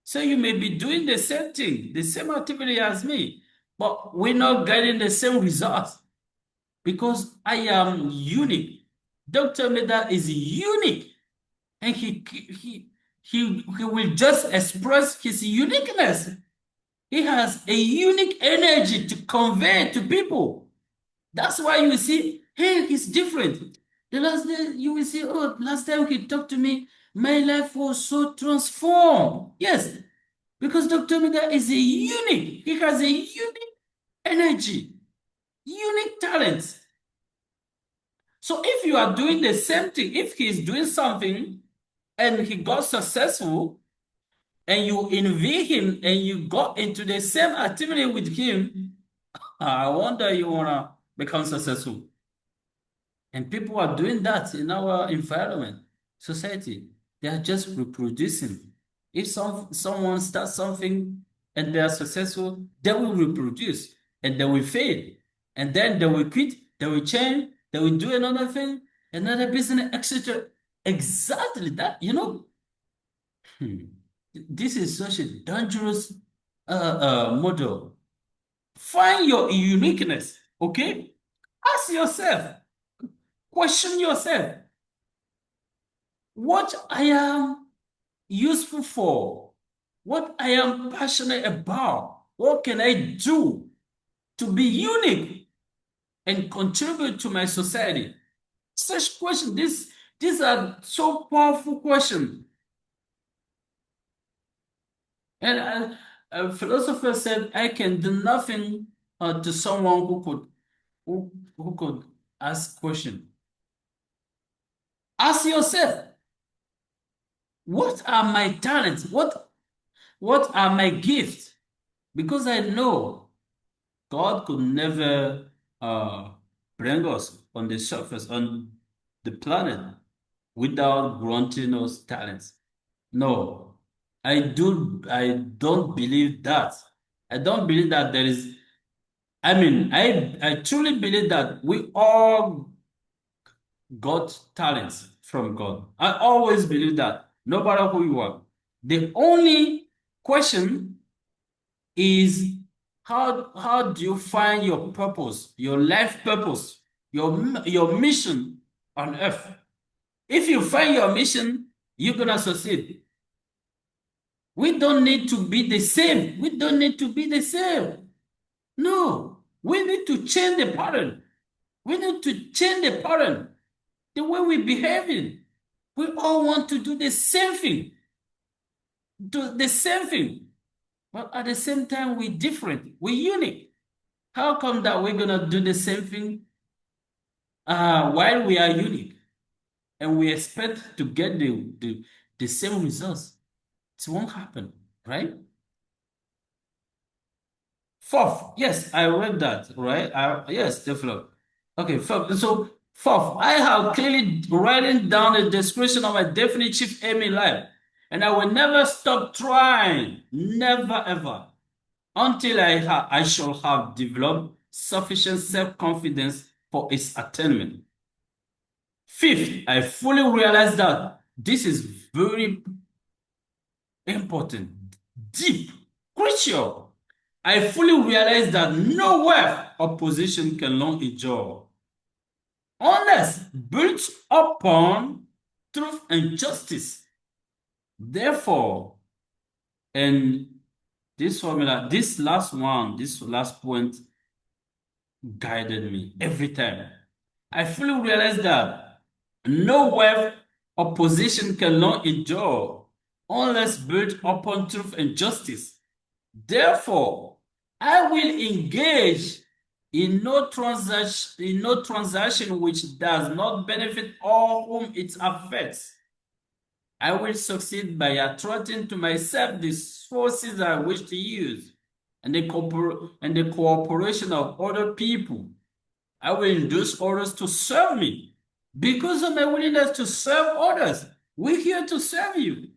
So you may be doing the same thing, the same activity as me, but we're not getting the same results because I am unique. Dr. Meda is unique, and he will just express his uniqueness. He has a unique energy to convey to people. That's why you see, hey, he's different. The last day you will see, oh, last time he talked to me, my life was so transformed. Yes, because Dr. Mega is a unique. He has a unique energy, unique talent. So if you are doing the same thing, if he is doing something and he got successful, and you envy him and you got into the same activity with him, I wonder you wanna become successful. And people are doing that in our environment, society. They are just reproducing. If someone starts something and they are successful, they will reproduce and they will fail. And then they will quit, they will change, they will do another thing, another business, etc. Exactly that, this is such a dangerous model. Find your uniqueness, okay? Ask yourself, question yourself, what I am useful for, what I am passionate about, what can I do to be unique and contribute to my society? Such questions, these are so powerful questions. And a philosopher said, I can do nothing to someone who could ask question. Ask yourself, what are my talents? What are my gifts? Because I know God could never bring us on the surface, on the planet, without granting us talents. No, I don't believe that. I don't believe that there is, I truly believe that we all got talents from God. I always believe that, no matter who you are. The only question is how do you find your purpose, your life purpose, your mission on earth? If you find your mission, you're gonna succeed. We don't need to be the same. We don't need to be the same. No, we need to change the pattern. We need to change the pattern, the way we behaving. We all want to do the same thing, do the same thing, but at the same time, we're different, we're unique. How come that we're gonna do the same thing while we are unique and we expect to get the same results? It won't happen, right? Fourth, yes, I read that, right? Yes, definitely. Okay, fourth, so fourth, I have clearly written down a description of my definitive aim in life, and I will never stop trying, never ever, until I shall have developed sufficient self-confidence for its attainment. Fifth, I fully realize that this is very important, deep, crucial. I fully realize that no wealth or position can long endure unless built upon truth and justice. Therefore, and this formula, this last point guided me every time. I fully realized that no wealth or position can long endure unless built upon truth and justice. Therefore, I will engage in no transaction which does not benefit all whom it affects. I will succeed by attracting to myself the sources I wish to use and and the cooperation of other people. I will induce others to serve me because of my willingness to serve others. We're here to serve you.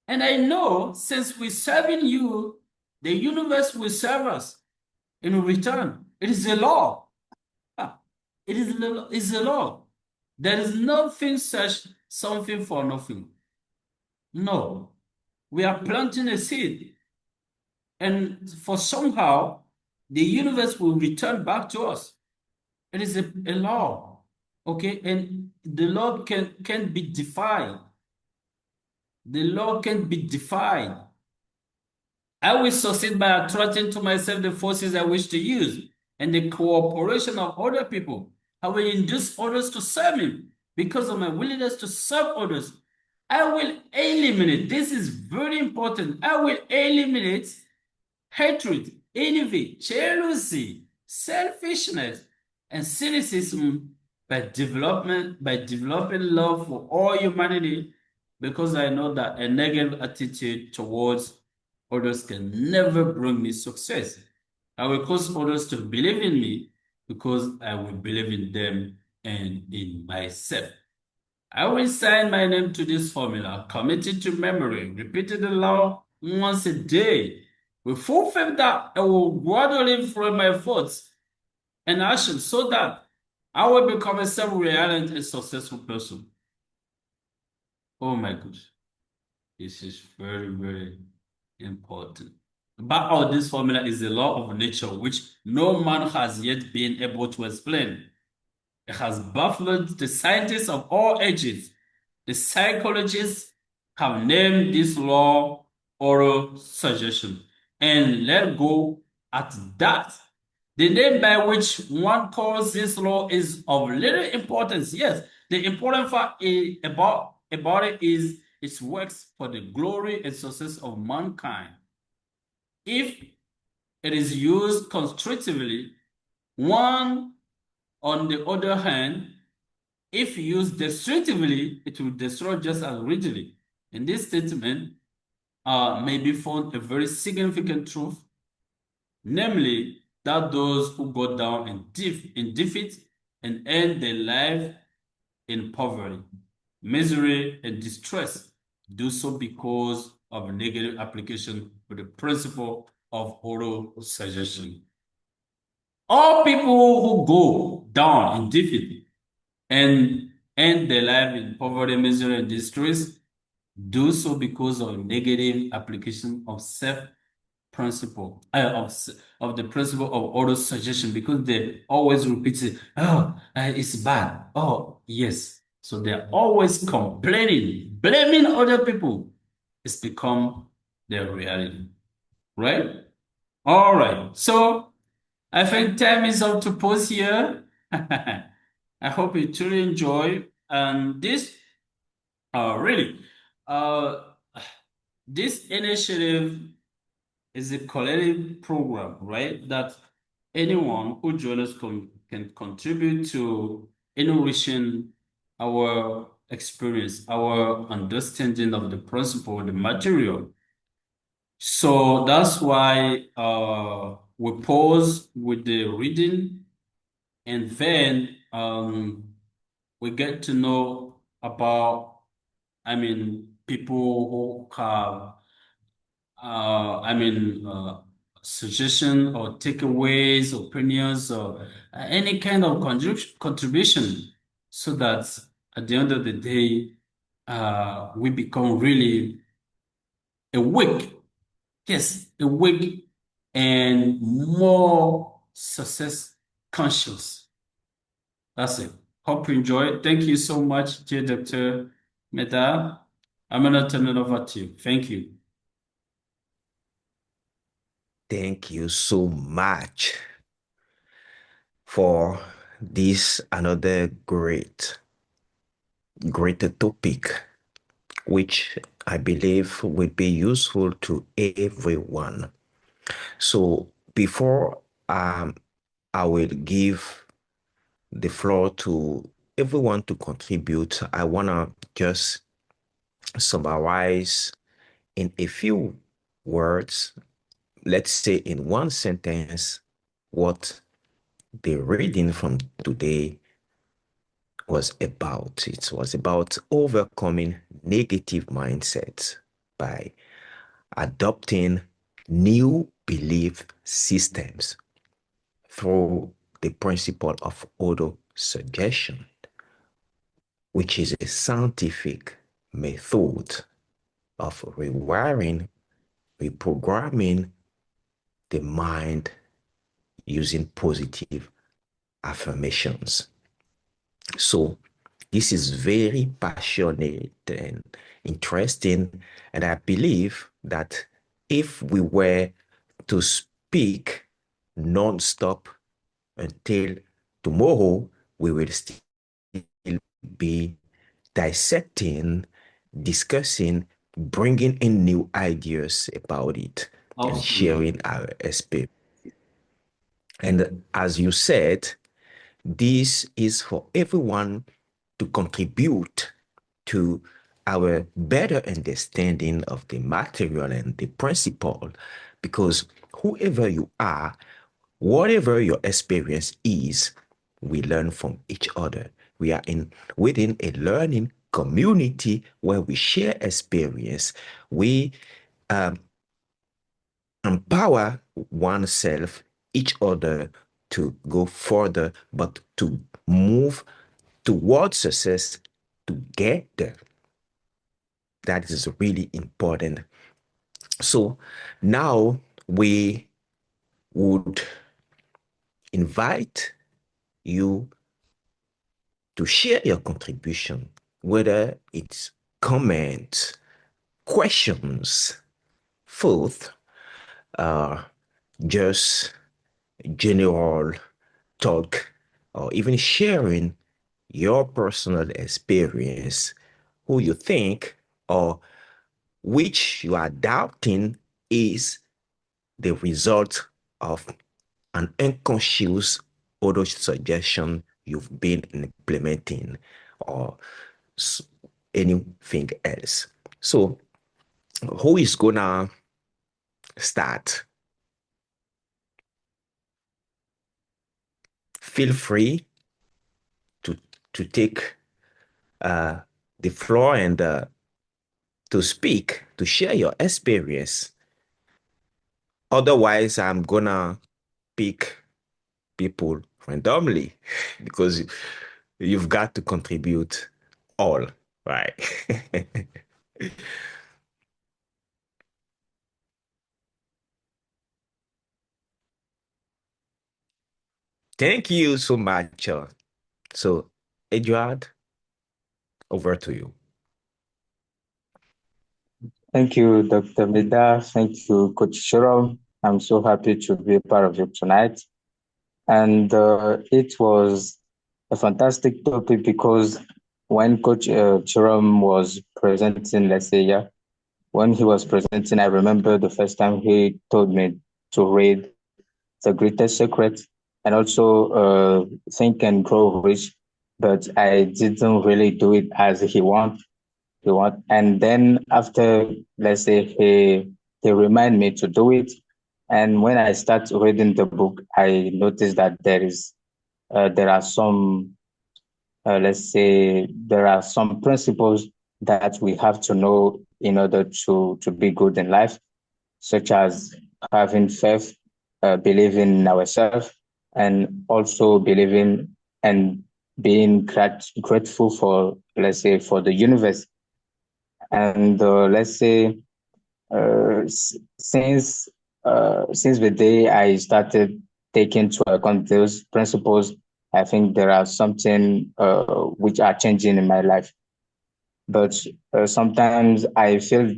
And I know since we're serving you, the universe will serve us in return. It is a law. Ah, it is a law. There is nothing such something for nothing. No. We are planting a seed. And for somehow, the universe will return back to us. It is a law. Okay? And the law can be defied. The law can be defied. I will succeed by attracting to myself the forces I wish to use and the cooperation of other people. I will induce others to serve me because of my willingness to serve others. I will eliminate, this is very important, I will eliminate hatred, envy, jealousy, selfishness, and cynicism by developing love for all humanity, because I know that a negative attitude towards others can never bring me success. I will cause others to believe in me because I will believe in them and in myself. I will sign my name to this formula, committed to memory, repeated aloud once a day. With full faith that I will gradually influence my thoughts and actions so that I will become a self-reliant and successful person. Oh my goodness. This is very, very important. But all this formula is the law of nature, which no man has yet been able to explain. It has baffled the scientists of all ages. The psychologists have named this law oral suggestion and let go at that. The name by which one calls this law is of little importance. Yes, the important fact about it is it works for the glory and success of mankind. If it is used constructively, one on the other hand, if used destructively, it will destroy just as readily. In this statement may be found a very significant truth, namely that those who go down in defeat and end their life in poverty, misery, and distress do so because of a negative application of the principle of oral suggestion. All people who go down in defeat and end their life in poverty, misery, and distress do so because of negative application of self principle of the principle of auto suggestion, because they always repeat it. Oh, it's bad. Oh, yes. So they're always complaining, blaming other people. It's become their reality, right? All right. So I think time is up to pause here. I hope you truly enjoy. And this, really, uh, this initiative is a collective program, right? That anyone who joins us can contribute to enriching our experience, our understanding of the principle, the material. So that's why we pause with the reading, and then we get to know about, people who have, suggestion or takeaways, opinions, or any kind of contribution, so that at the end of the day, we become really awake. Yes, awake and more success conscious. That's it. Hope you enjoy. Thank you so much, dear Dr. Meda. I'm gonna turn it over to you. Thank you. Thank you so much for this another great topic, which I believe will be useful to everyone. So before I will give the floor to everyone to contribute, I wanna just summarize in a few words, let's say in one sentence, what the reading from today was about. It was about overcoming negative mindsets by adopting new belief systems through the principle of auto suggestion, which is a scientific method of rewiring, reprogramming the mind using positive affirmations. So this is very passionate and interesting. And I believe that if we were to speak non-stop until tomorrow, we will still be dissecting, discussing, bringing in new ideas about it and Absolutely. sharing our experience. And as you said, this is for everyone to contribute to our better understanding of the material and the principle, because whoever you are, whatever your experience is, we learn from each other. We are in within a learning community where we share experience. We um, empower oneself, each other to go further, but to move towards success together. That is really important. So now we would invite you to share your contribution, whether it's comments, questions, thoughts, uh, just general talk, or even sharing your personal experience, who you think or which you are doubting is the result of an unconscious auto suggestion you've been implementing or anything else. So, who is gonna start? Feel free to take uh, the floor and to speak, to share your experience. Otherwise, I'm gonna pick people randomly because you've got to contribute all, right? Thank you so much. So, Edward, over to you. Thank you, Dr. Mida. Thank you, Coach Shirom. I'm so happy to be a part of it tonight. And it was a fantastic topic because when Coach Shirom was presenting, let's say, yeah, when he was presenting, I remember the first time he told me to read The Greatest Secret and also Think and Grow Rich, but I didn't really do it as he want. And then after, let's say, he remind me to do it. And when I start reading the book, I noticed that there are some, let's say, there are some principles that we have to know in order to be good in life, such as having faith, believing in ourselves, and also believing and being grateful for, let's say, for the universe. And let's say since the day I started taking into account those principles, I think there are something which are changing in my life. But sometimes I feel,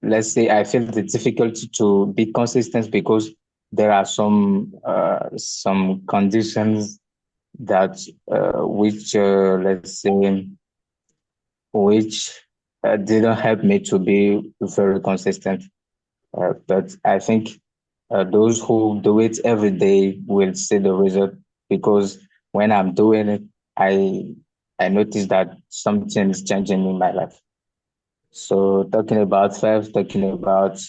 let's say, I feel the difficulty to be consistent because there are some conditions that which let's say which didn't help me to be very consistent. But I think those who do it every day will see the result because when I'm doing it, I notice that something is changing in my life. So talking about faith, talking about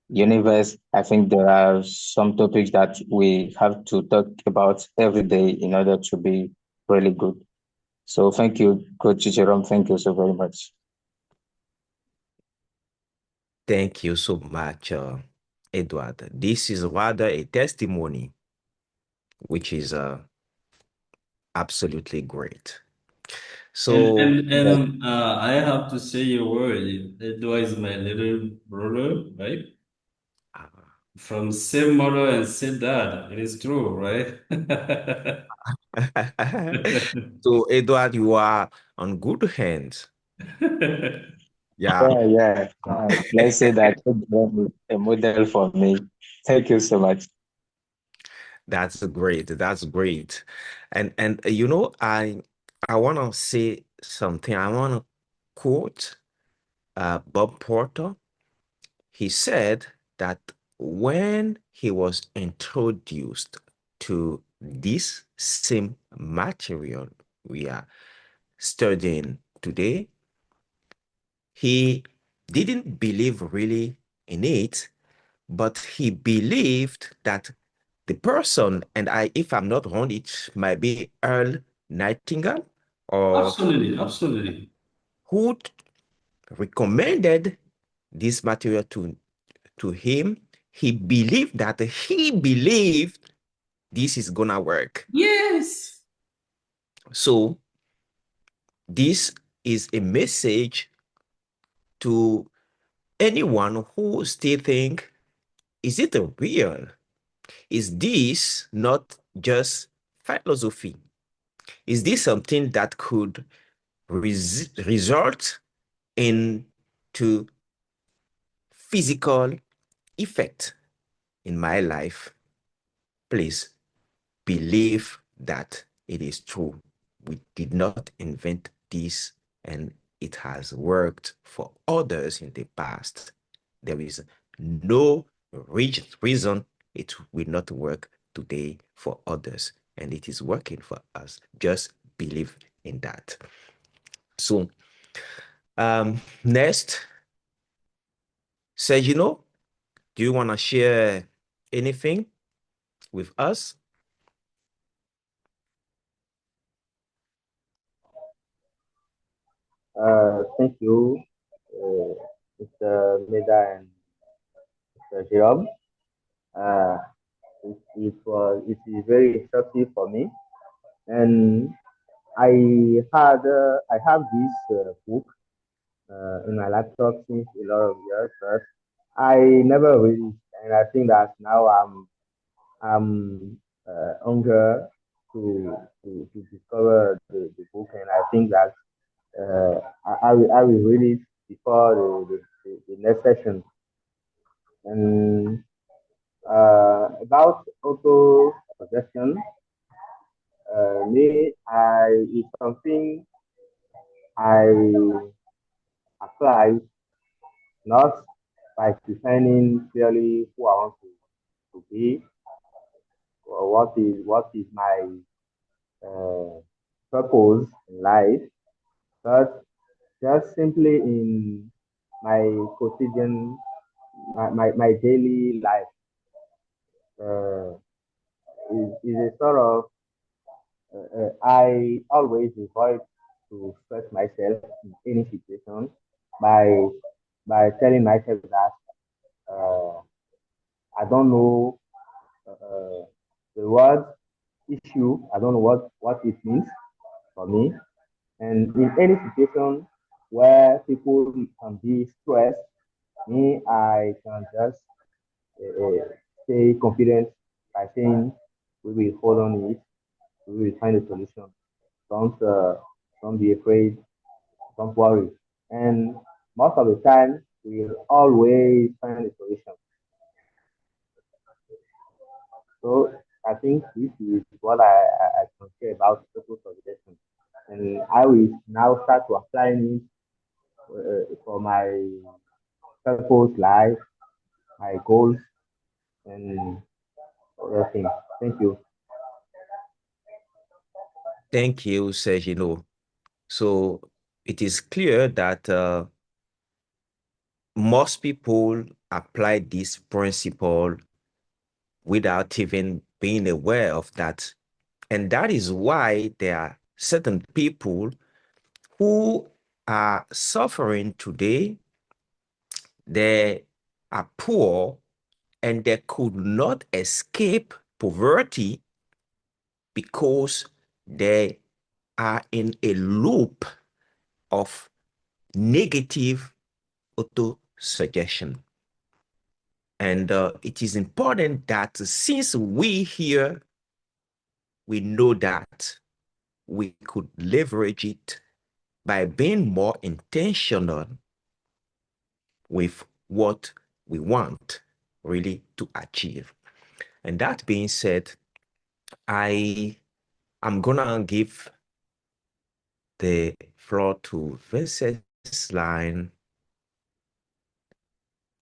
universe, I think there are some topics that we have to talk about every day in order to be really good. So thank you, Coach Jerome. Thank you so very much. Thank you so much, Edward. This is rather a testimony, which is absolutely great. So, I have to say a word. Edward is my little brother, right? From same mother and same dad. It is true, right? so Edward, you are on good hands. Yeah. Yeah. Let's say that Jerome is a model for me. Thank you so much. That's great. That's great. And I want to say something. I want to quote Bob Porter. He said that when he was introduced to this same material we are studying today, he didn't believe really in it, but he believed that the person, and if I'm not wrong, it might be Earl Nightingale, or Absolutely. who recommended this material to him. He believed this is gonna work. Yes. So this is a message to anyone who still think, is it real? Is this not just philosophy? Is this something that could result into physical effect in my life? Please believe that it is true. We did not invent this, and it has worked for others in the past. There is no reason it will not work today for others, and it is working for us. Just believe in that. So, next, Sergino, do you want to share anything with us? Thank you, Mr. Meda and Mr. Jerome. Uh, it is very instructive for me, and I have this book in my laptop since a lot of years, but I never read it, and I think that now I'm eager to discover the book, and I think that I will read it before the next session. And about auto suggestion, me, I is something I apply not by defining clearly who I want to be or what is my uh, purpose in life, but just simply in my quotidian, my daily life. Uh, is a sort of I always avoid to stress myself in any situation by telling myself that uh, I don't know the word issue. I don't know what it means for me. And in any situation where people can be stressed, me, I can just stay confident by saying we will hold on it. we will find a solution. Don't be afraid, don't worry. And most of the time, we will always find a solution. So I think this is what I can say about social suggestion. And I will now start to applying it for my purpose, life, my goals, and other things. Thank you. Thank you, Sergino. So it is clear that most people apply this principle without even being aware of that. And that is why there are certain people who are suffering today. They are poor and they could not escape poverty because they are in a loop of negative auto-suggestion. And it is important that since we here, we know that we could leverage it by being more intentional with what we want really to achieve. And that being said, I am gonna give the floor to Vencesline.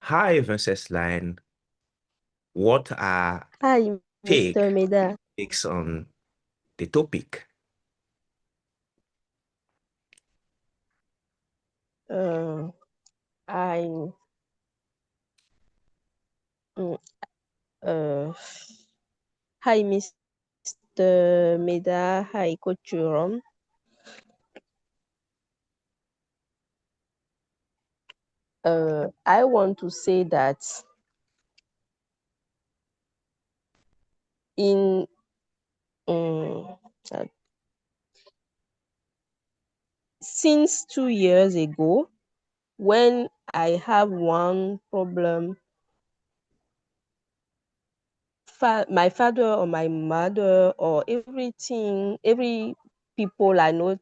Hi, Vencesline. What are Hi, Mr. Meda. takes on the topic? I mm, uh, Hi, Mr. Meda. Hi, Coach Jerome. I want to say that in since 2 years ago, when I have one problem, my father or my mother or every people I know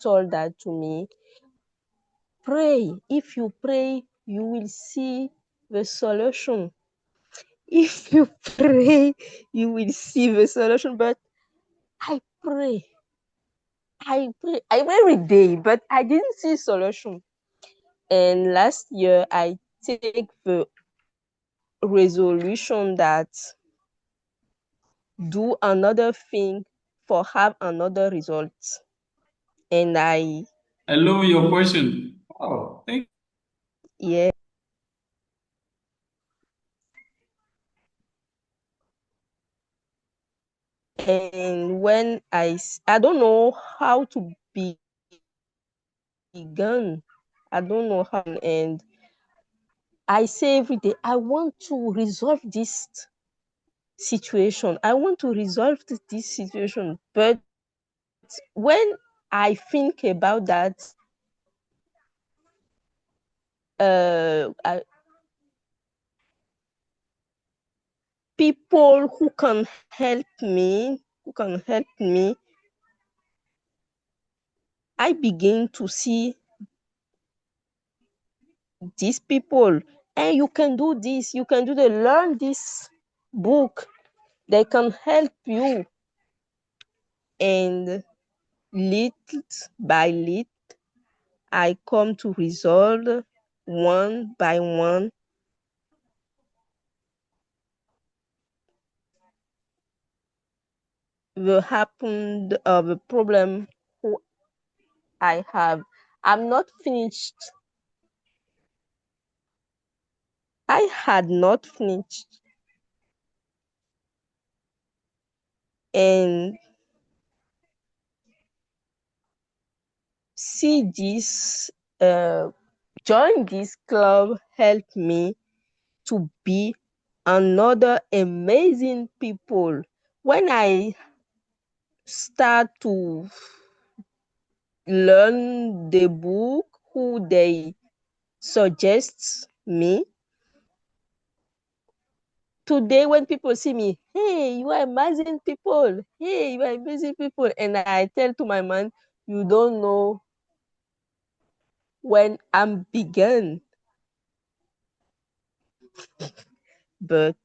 told that to me. Pray. If you pray, you will see the solution. If you pray, you will see the solution. But I pray. I pray every day, but I didn't see solution. And last year, I take the resolution that do another thing for have another result. And I love your question. Oh, thank yeah. And when I don't know how to begin. I don't know how, and I say every day, I want to resolve this situation. I want to resolve this situation. But when I think about that, people who can help me, I begin to see these people. And you can do this, you can do the learn this book. They can help you. And little by little, I come to resolve one by one the problem who I have. I'm not finished. I had not finished. And see this, join this club helped me to be another amazing people. When I start to learn the book who they suggest me, today when people see me, hey, you are amazing people. Hey, you are amazing people. And I tell to my man, you don't know when I'm begun, but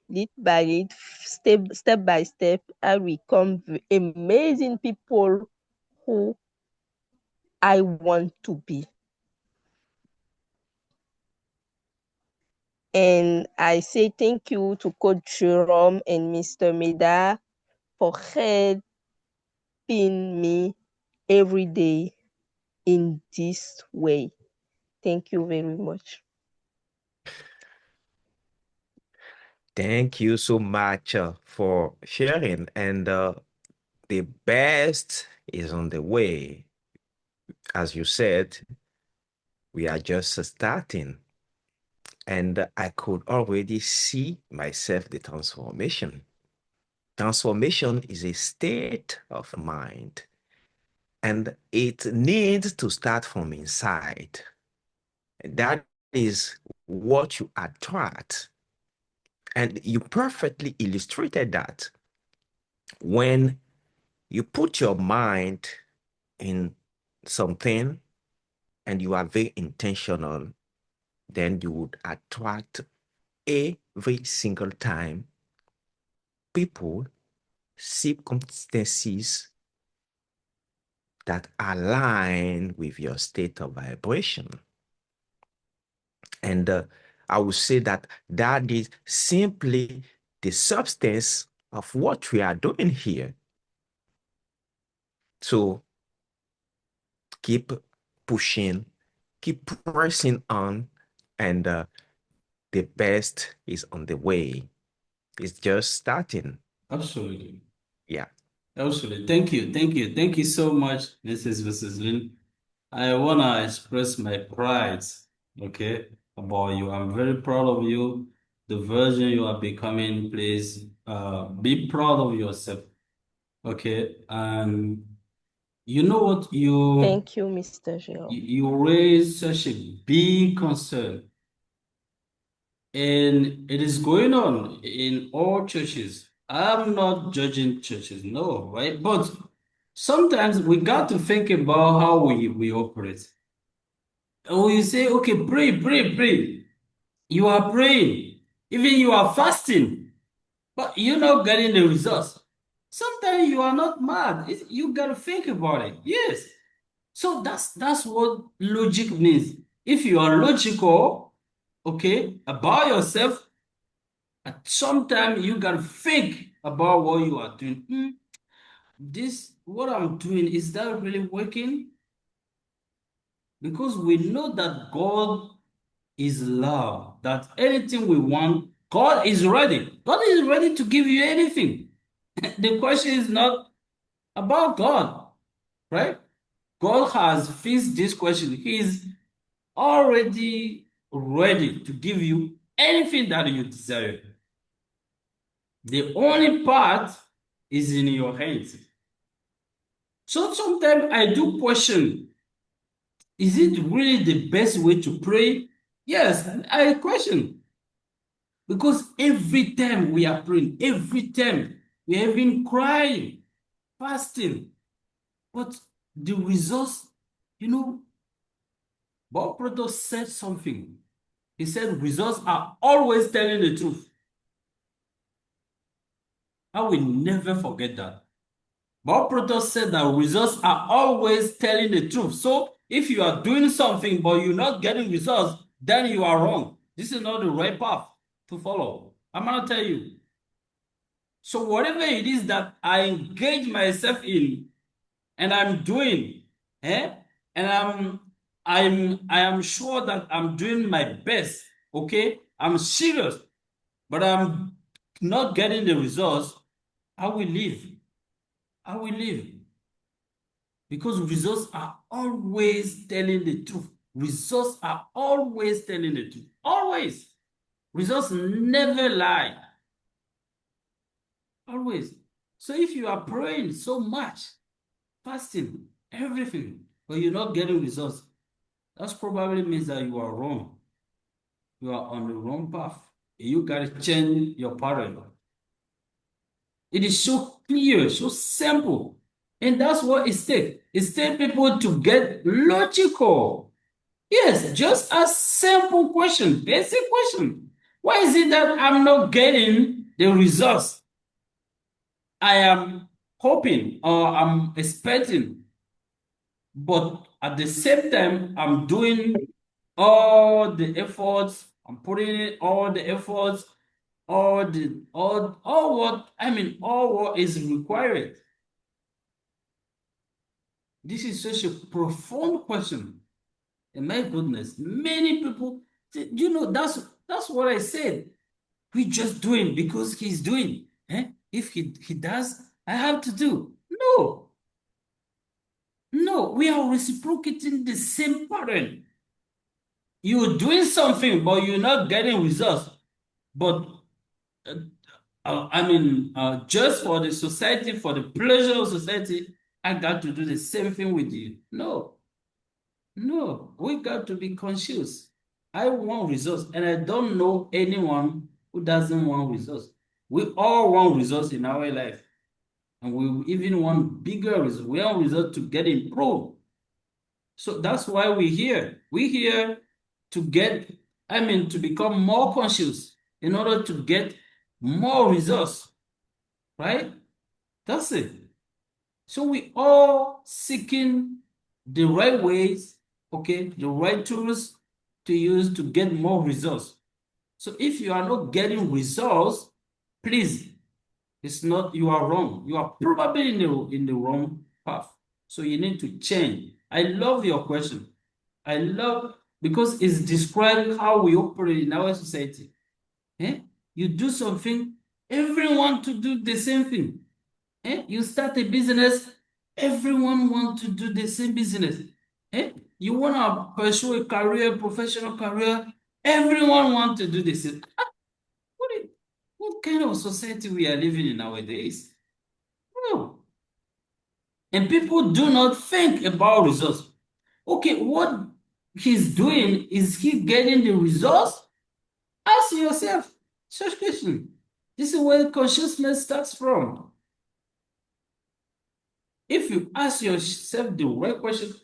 lit by lit, step by step, I become amazing people who I want to be. And I say thank you to Coach Jerome and Mr. Meda for helping me every day in this way. Thank you very much. Thank you so much for sharing. And the best is on the way. As you said, we are just starting. And I could already see myself the transformation. Transformation is a state of mind, and it needs to start from inside. That is what you attract. And you perfectly illustrated that when you put your mind in something and you are very intentional, then you would attract every single time people, circumstances that align with your state of vibration. And I would say that that is simply the substance of what we are doing here. So keep pushing, keep pressing on, and the best is on the way. It's just starting. Absolutely. Yeah. Absolutely. Thank you. Thank you. Thank you so much, Mrs. Lin. I wanna express my pride, okay, about you. I'm very proud of you. The version you are becoming, please be proud of yourself. Okay. And you know what Thank you, Mr. Jerome. you raise such a big concern. And it is going on in all churches. I'm not judging churches, no, right? But sometimes we got to think about how we operate. And when you say, okay, pray, pray, pray, you are praying, even you are fasting, but you're not getting the results. Sometimes you are not mad. You got to think about it. Yes. So that's what logic means. If you are logical, okay, about yourself, at some time you gotta think about what you are doing. This what I'm doing, is that really working? Because we know that God is love, that anything we want, God is ready. God is ready to give you anything. The question is not about God, right? God has fixed this question. He is already ready to give you anything that you desire. The only part is in your hands. So sometimes I do question, is it really the best way to pray? Yes, I question. Because every time we are praying, every time we have been crying, fasting, but the results, you know, Bob Proto said something. He said results are always telling the truth. I will never forget that. Bob Proto said that results are always telling the truth. So if you are doing something but you're not getting results, then you are wrong. This is not the right path to follow. I'm gonna tell you. So whatever it is that I engage myself in and I'm doing, and I am sure that I'm doing my best. Okay, I'm serious, but I'm not getting the results. I will leave. I will leave. Because results are always telling the truth. Results are always telling the truth. Always. Results never lie. Always. So if you are praying so much, fasting, everything, but you're not getting results, that probably means that you are wrong. You are on the wrong path. You gotta change your paradigm. It is so clear, so simple. And that's what it takes. It takes people to get logical. Yes, just a simple question, basic question. Why is it that I'm not getting the results I am hoping or I'm expecting? But at the same time, I'm doing all the efforts, I'm putting in all the efforts, all what I mean, all what is required. This is such a profound question. And my goodness, many people, that's what I said. We just doing because he's doing. Eh? If he does, I have to do. No, no, we are reciprocating the same pattern. You're doing something, but you're not getting results. But uh, just for the society, for the pleasure of society, I got to do the same thing with you. No, no, we got to be conscious. I want results, and I don't know anyone who doesn't want results. We all want results in our life, and we even want bigger results. We want results to get improved. So that's why we're here. We're here to get, to become more conscious in order to get more results, right? That's it. So we all seeking the right ways, okay, the right tools to use to get more results. So if you are not getting results, please, it's not, you are wrong. You are probably in the wrong path. So you need to change. I love your question. I love because it's describing how we operate in our society. Eh? You do something, everyone to do the same thing. Eh? You start a business, everyone want to do the same business. Eh? You want to pursue a career, professional career, everyone want to do the same. What, what kind of society we are living in nowadays? No. And people do not think about results. Okay, what he's doing, is he getting the results? Ask yourself such question. This is where consciousness starts from. If you ask yourself the right question,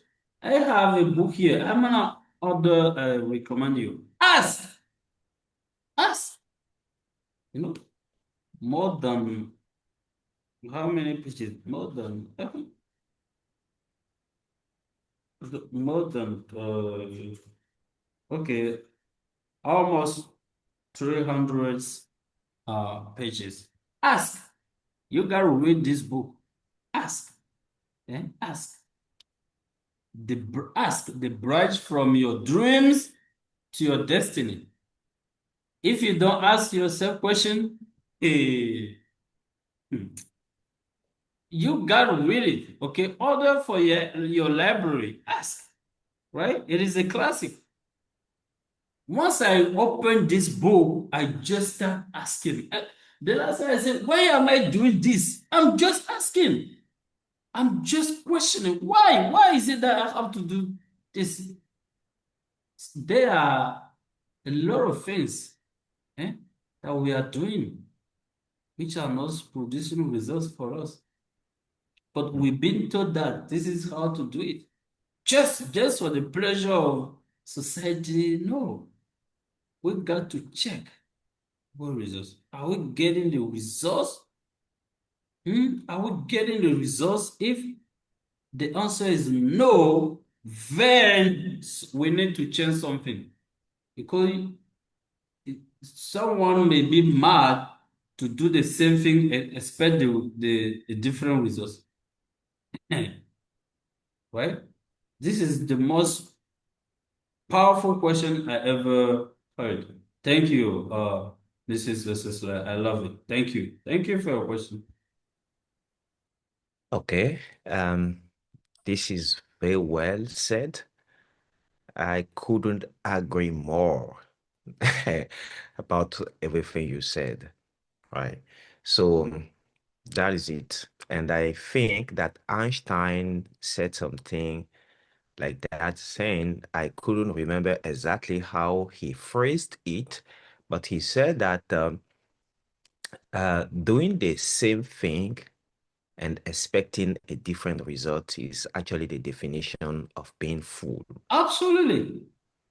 I have a book here. I'm gonna recommend you. Ask, ask. You know, more than how many pages? More than okay, almost 300 pages. Ask. You gotta read this book. Ask. Ask. Ask the bridge from your dreams to your destiny. If you don't ask yourself question, eh, you gotta read it. Okay, order for your library. Ask. Right? It is a classic. Once I open this book, I just start asking. The last time I said, why am I doing this? I'm just asking. I'm just questioning. Why? Why is it that I have to do this? There are a lot of things that we are doing which are not producing results for us. But we've been told that this is how to do it. Just for the pleasure of society. No. We've got to check what results. Are we getting the results? Are we getting the results? If the answer is no, then we need to change something. Because someone may be mad to do the same thing and expect the different results. Right? This is the most powerful question I ever heard. Thank you, Mrs. Vesesla. I love it. Thank you. Thank you for your question. Okay. This is very well said. I couldn't agree more about everything you said, right? So that is it. And I think that Einstein said something like that, saying, I couldn't remember exactly how he phrased it, but he said that Doing the same thing and expecting a different result is actually the definition of painful. Absolutely.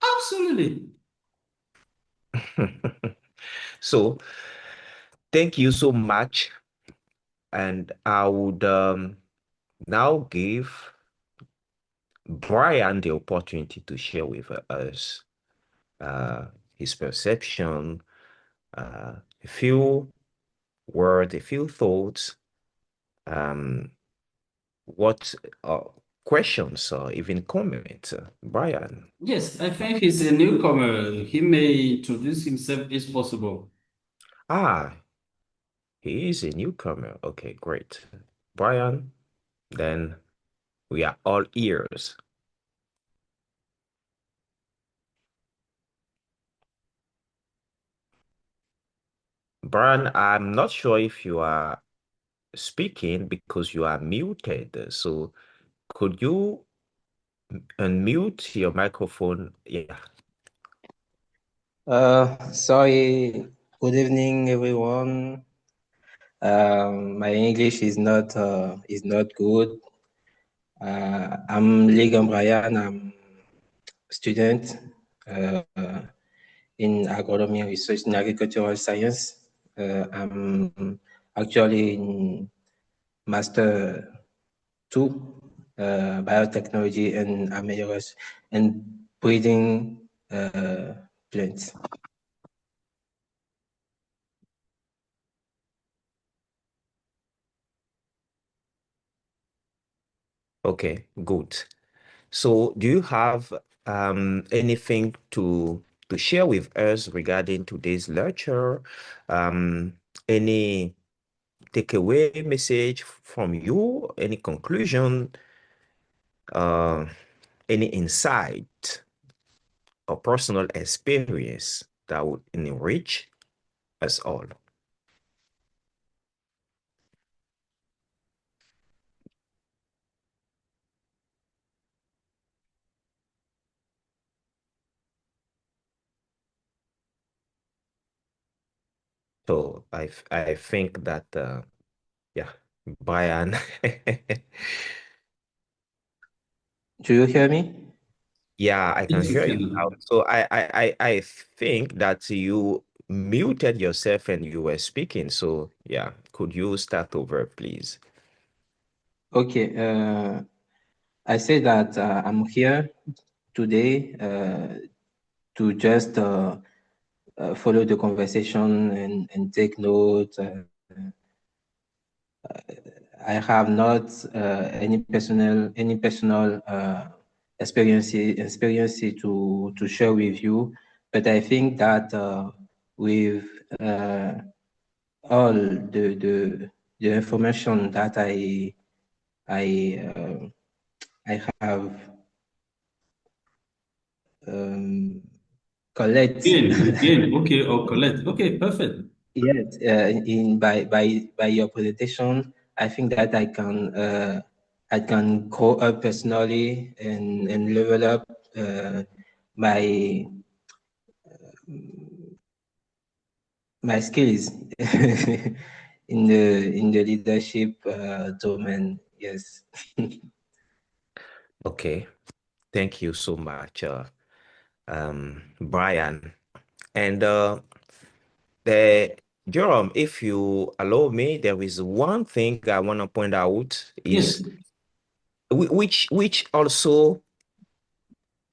Absolutely. So thank you so much. And I would now give Brian the opportunity to share with us his perception, a few words, a few thoughts, um, what questions or even comments. Brian. Yes, I think he's a newcomer. He may introduce himself if possible. Ah, he is a newcomer. Okay, great. Brian, then we are all ears. Brian, I'm not sure if you are speaking because you are muted. So could you unmute your microphone? Yeah. Sorry. Good evening, everyone. My English is not good. I'm Ligan Brian. I'm a student in agronomy and research in agricultural science. I'm actually in Master 2, biotechnology and amelioration and breeding plants. Okay, good. So do you have anything to share with us regarding today's lecture? Any takeaway message from you? Any conclusion? Any insight or personal experience that would enrich us all? So I think that yeah, Brian. Do you hear me? Yeah, I can Yes, you hear you now. can. So I think that you muted yourself and you were speaking. So yeah, could you start over, please? Okay. I say that I'm here today to just follow the conversation and take notes. I have not any personal experience to share with you, but I think that with all the information that I have collect. Again. Okay, or collect. Okay, perfect. Yes, in by your presentation, I think that I can grow up personally and level up my my skills in the leadership domain. Yes. Okay, thank you so much, Brian. And the Jerome, if you allow me, there is one thing I want to point out is Yes. which also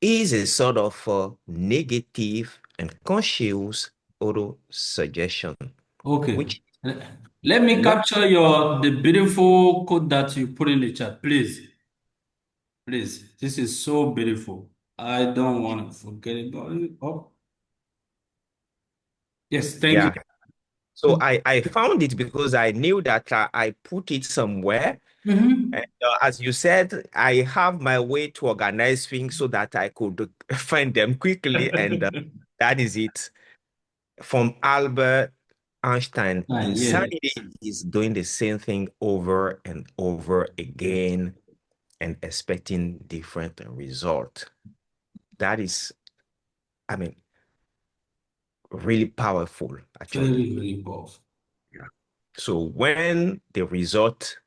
is a sort of negative and conscious auto suggestion, Okay. which Let me not capture the beautiful code that you put in the chat, please. Please. This is so beautiful. I don't want to forget about it. Oh, yes, thank you. yeah. So I found it because I knew that I put it somewhere. Mm-hmm. And as you said, I have my way to organize things so that I could find them quickly, and that is it. From Albert Einstein, Yeah. insanity is doing the same thing over and over again and expecting different result. That is, I mean, really powerful, actually. Very, very powerful. Yeah. So when the result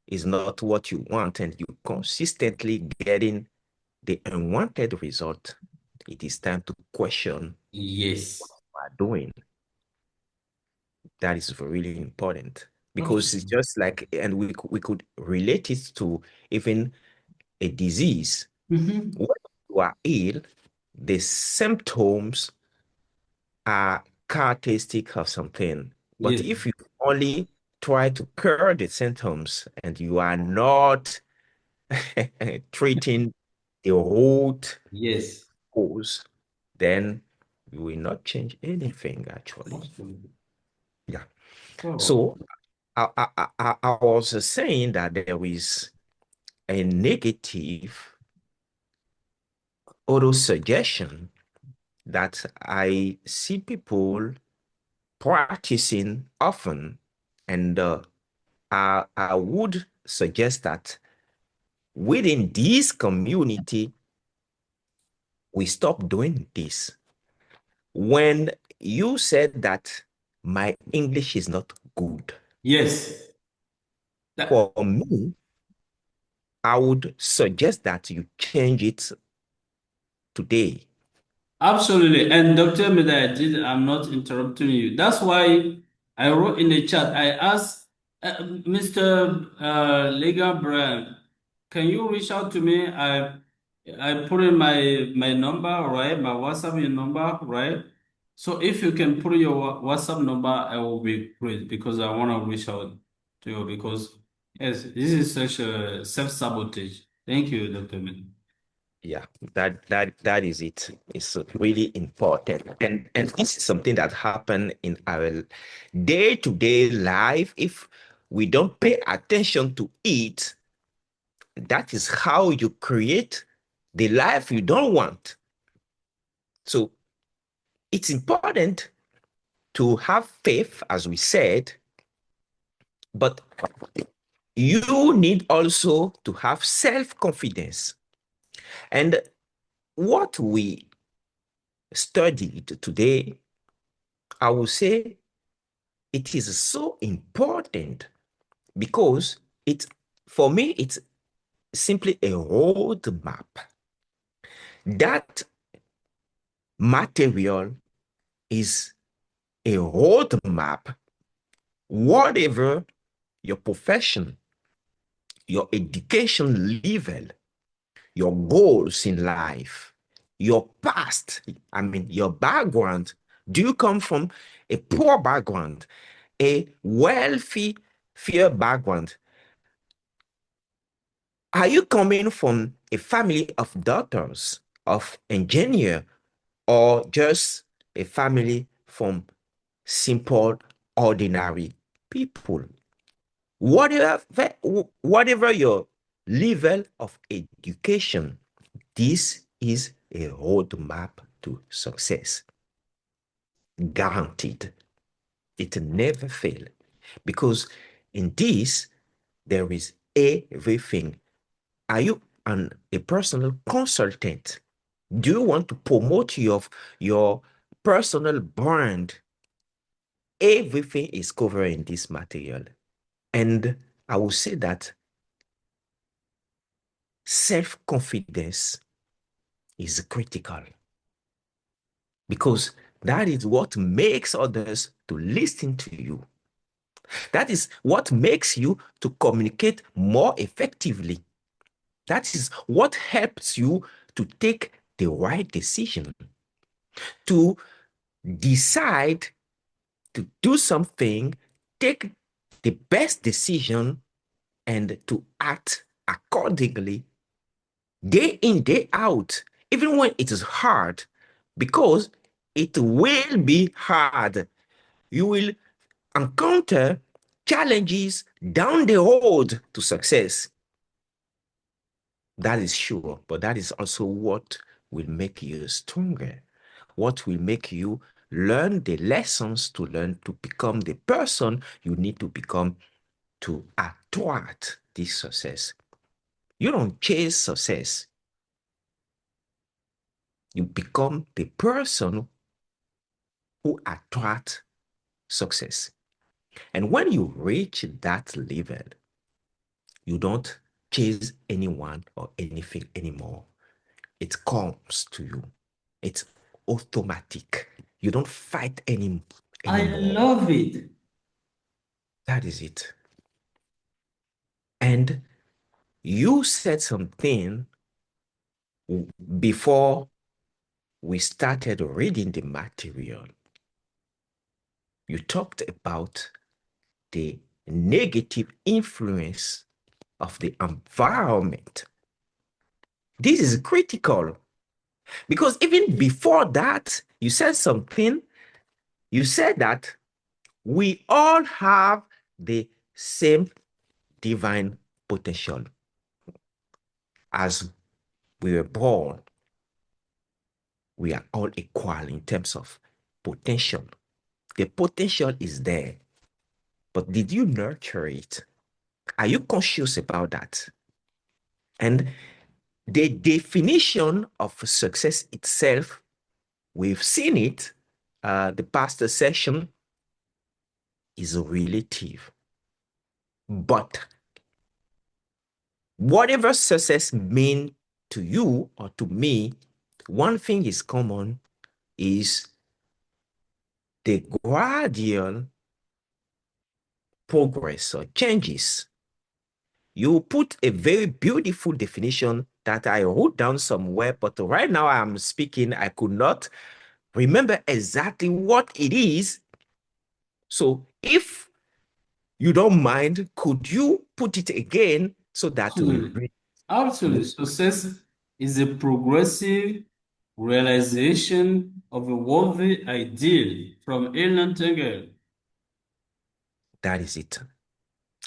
is not what you want and you consistently getting the unwanted result, it is time to question Yes. what you are doing. That is really important because it's just like, and we could relate it to even a disease. Mm-hmm. When you are ill, the symptoms are characteristic of something. But Yes. if you only try to cure the symptoms and you are not treating the root Yes. cause, then you will not change anything actually. Yeah. Oh. So I was saying that there is a negative auto suggestion that I see people practicing often, and I would suggest that within this community, we stop doing this. When you said that my English is not good, Yes. That, for me, I would suggest that you change it today. absolutely. And Dr. Medayadid, I'm not interrupting you. That's why I wrote in the chat, I asked Mr. Legan Brand, can you reach out to me? I put in my number, right? My WhatsApp number, right? So if you can put your WhatsApp number, I will be great because I want to reach out to you because yes, this is such a self-sabotage. Thank you, Dr. Med. Yeah, that is it. It's really important. And this is something that happen in our day-to-day life. If we don't pay attention to it, that is how you create the life you don't want. So it's important to have faith, as we said, but you need also to have self-confidence. And what we studied today, I will say it is so important because it, for me, it's simply a roadmap. That material is a roadmap, whatever your profession, your education level, your goals in life, your past, I mean, your background. Do you come from a poor background, a wealthy, fair background? Are you coming from a family of doctors, of engineer, or just a family from simple, ordinary people? Whatever, whatever your level of education, this is a roadmap to success. Guaranteed. It never fail because in this, there is everything. Are you a personal consultant? Do you want to promote your personal brand? Everything is covered in this material. And I will say that self-confidence is critical because that is what makes others to listen to you. That is what makes you to communicate more effectively. That is what helps you to take the right decision, to decide to do something, take the best decision, and to act accordingly day in, day out, even when it is hard, because it will be hard. You will encounter challenges down the road to success. That is sure, but that is also what will make you stronger, what will make you learn the lessons to learn to become the person you need to become to attract this success. You don't chase success. You become the person who attract success. And when you reach that level, you don't chase anyone or anything anymore. It comes to you. It's automatic. You don't fight I anymore. love it. That is it. And you said something before we started reading the material. You talked about the negative influence of the environment. This is critical because even before that, you said something. You said that we all have the same divine potential. As we were born, we are all equal in terms of potential. The potential is there, but did you nurture it? Are you conscious about that? And the definition of success itself, we've seen it, the past session, is relative. But whatever success means to you or to me, one thing is common is the gradual progress or changes. You put a very beautiful definition that I wrote down somewhere, but right now I'm speaking, I could not remember exactly what it is. So if you don't mind, could you put it again so that we Absolutely. read? Absolutely. Success is a progressive realization of a worthy ideal from Elon Tegel. That is it.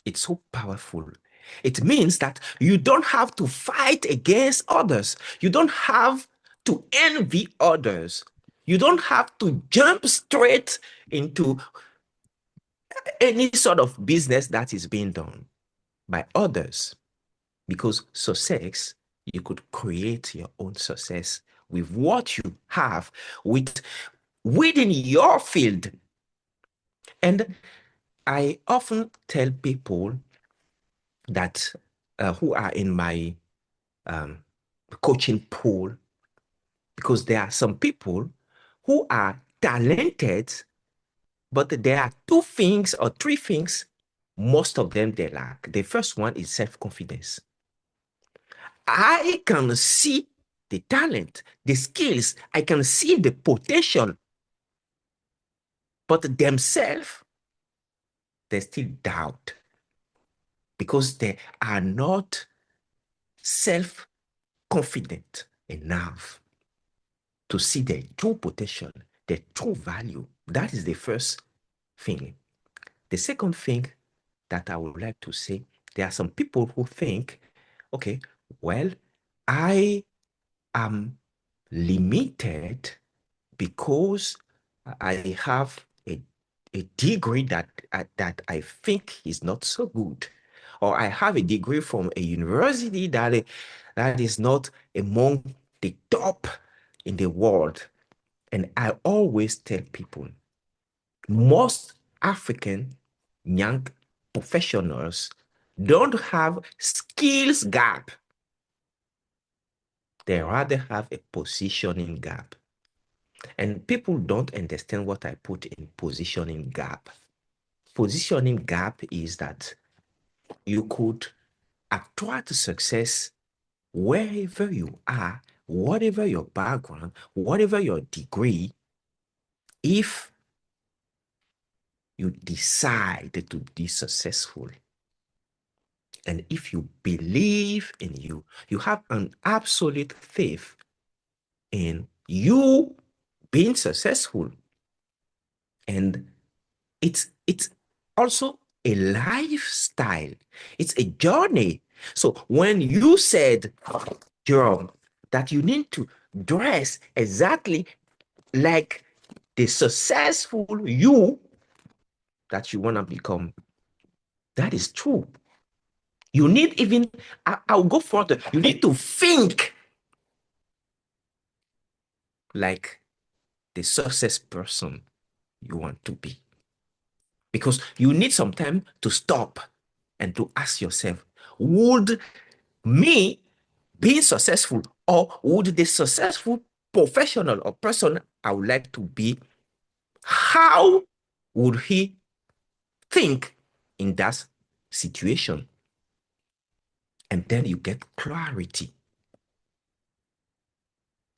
It's so powerful. It means that you don't have to fight against others. You don't have to envy others. You don't have to jump straight into any sort of business that is being done by others. Because success, you could create your own success with what you have within your field. And I often tell people that who are in my um, coaching pool, because there are some people who are talented, but there are two things or three things most of them they lack. The first one is self-confidence. I can see the talent, the skills, I can see the potential, but themselves, they still doubt because they are not self-confident enough to see their true potential, their true value. That is the first thing. The second thing that I would like to say, there are some people who think, okay, well, I am limited because I have a degree that I think is not so good, or I have a degree from a university that is not among the top in the world. And I always tell people, most African young professionals don't have skills gap. They rather have a positioning gap. And people don't understand what I put in positioning gap. Positioning gap is that you could attract success wherever you are, whatever your background, whatever your degree, if you decide to be successful. And if you believe in you, you have an absolute faith in you being successful. And it's also a lifestyle. It's a journey. So when you said, Jerome, that you need to dress exactly like the successful you that you want to become, that is true. You need even, I'll go further. You need to think like the success person you want to be. because you need some time to stop and to ask yourself, would me being successful, or would the successful professional or person I would like to be, how would he think in that situation? And then you get clarity.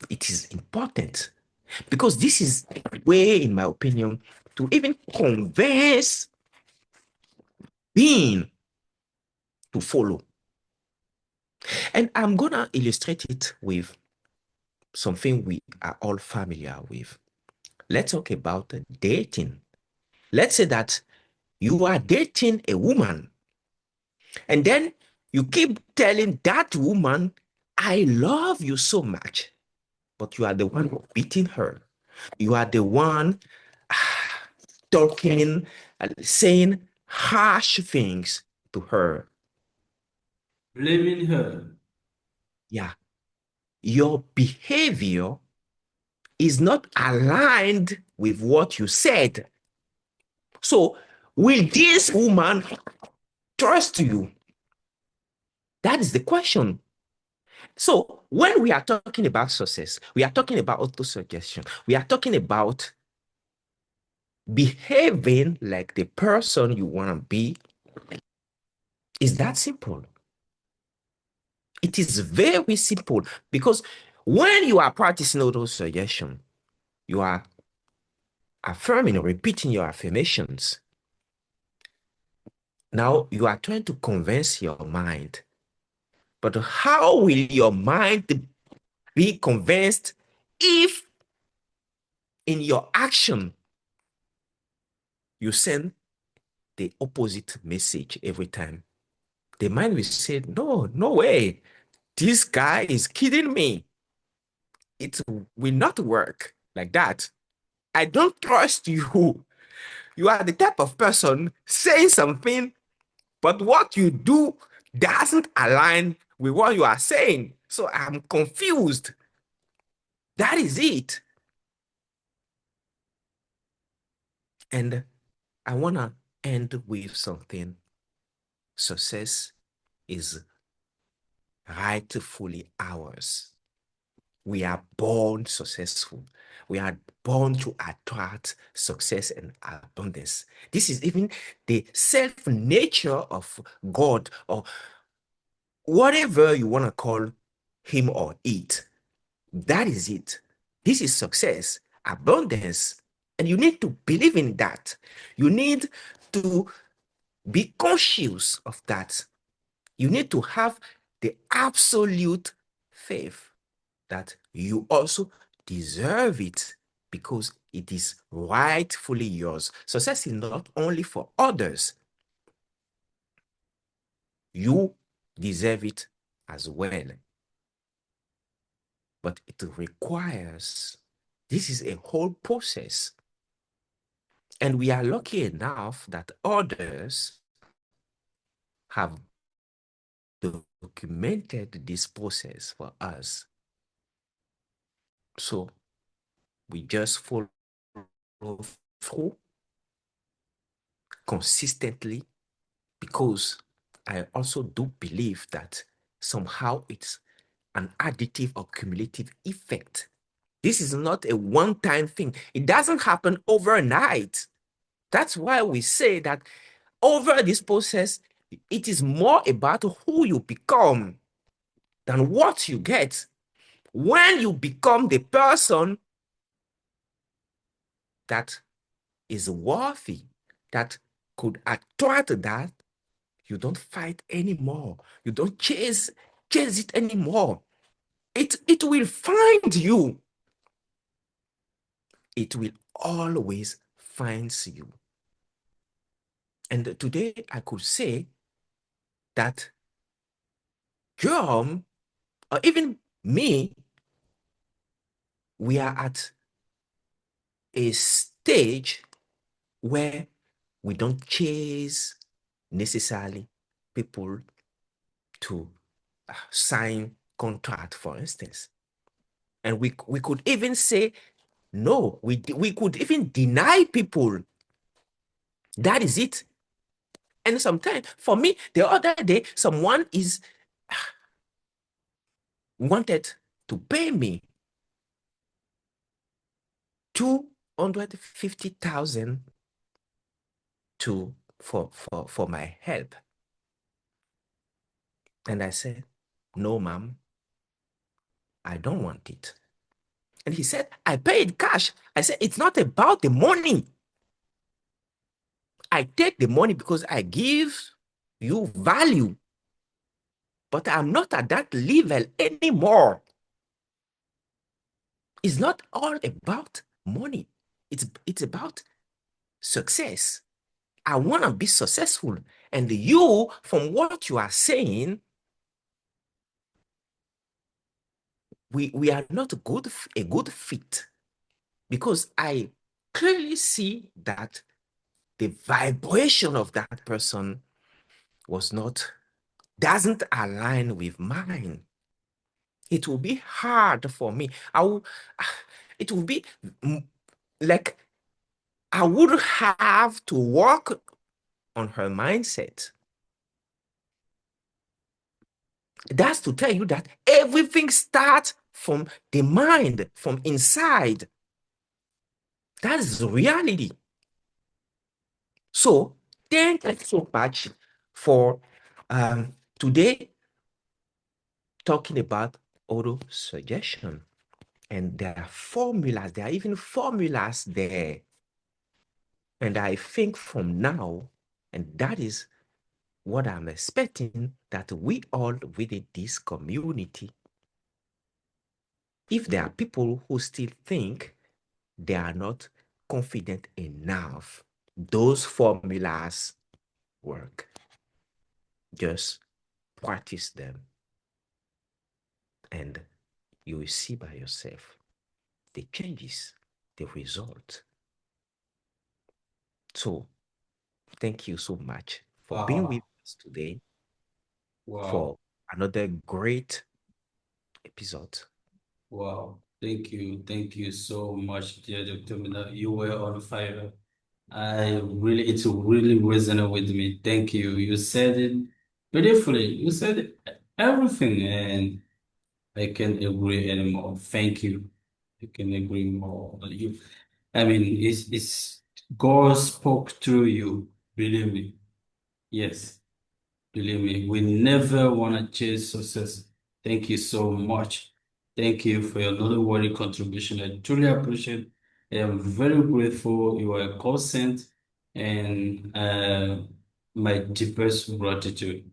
It is important because this is a way, in my opinion, to even convince being to follow. And I'm going to illustrate it with something we are all familiar with. Let's talk about dating. Let's say that you are dating a woman, and then you keep telling that woman, I love you so much, but you are the one beating her. You are the one talking, saying harsh things to her. Blaming her. Yeah. Your behavior is not aligned with what you said. So, will this woman trust you? That is the question. So, when we are talking about success, we are talking about auto-suggestion. We are talking about behaving like the person you want to be. Is that simple? It is very simple because when you are practicing auto-suggestion, you are affirming or repeating your affirmations. Now you are trying to convince your mind. But how will your mind be convinced if in your action you send the opposite message every time? The mind will say, no, no way. This guy is kidding me. It will not work like that. I don't trust you. You are the type of person saying something, but what you do doesn't align with what you are saying. So I'm confused. That is it. And I want to end with something. Success is rightfully ours. We are born successful. We are born to attract success and abundance. This is even the self-nature of God, or whatever you want to call him or it. That is it. This is success, abundance. And you need to believe in that. You need to be conscious of that. You need to have the absolute faith that you also deserve it because it is rightfully yours. Success is not only for others. You deserve it as well. But it requires, this is a whole process. And we are lucky enough that others have documented this process for us. So we just follow through consistently, because I also do believe that somehow it's an additive or cumulative effect. This is not a one-time thing. It doesn't happen overnight. That's why we say that over this process, it is more about who you become than what you get. When you become the person that is worthy, that could attract that, you don't fight anymore. You don't chase it anymore. It will find you. It will always find you. And today I could say that Jerome, or even me, we are at a stage where we don't chase necessarily people to sign contract, for instance. And we could even say, no, we could even deny people That is it. And sometimes, for me, the other day, someone wanted to pay me 250,000 for my help. And I said, no, ma'am, I don't want it. And he said, I paid cash. I said, it's not about the money. I take the money because I give you value, but I'm not at that level anymore. It's not all about money. It's about success. I want to be successful. And you, from what you are saying, we are not a good fit, because I clearly see that the vibration of that person doesn't align with mine. It will be hard for me. It will be like I would have to work on her mindset. That's to tell you that everything starts from the mind, from inside. That is the reality. So thank you so much for today talking about auto suggestion. And there are formulas, there are even formulas there. And I think from now, and that is what I'm expecting, that we all within this community, if there are people who still think they are not confident enough, those formulas work. Just practice them, and you will see by yourself the changes, the result. So thank you so much for being with us today for Wow. another great episode. Wow. Thank you. Thank you so much, dear Dr. Miller. You were on fire. It really resonated with me. Thank you. You said it beautifully. You said everything, and I can't agree anymore. Thank you. I can agree more. I mean, it's God spoke through you. Believe me. Yes. Believe me, we never want to chase success. Thank you so much. Thank you for your noteworthy contribution. I truly appreciate. I am very grateful. You are a call sent, and my deepest gratitude.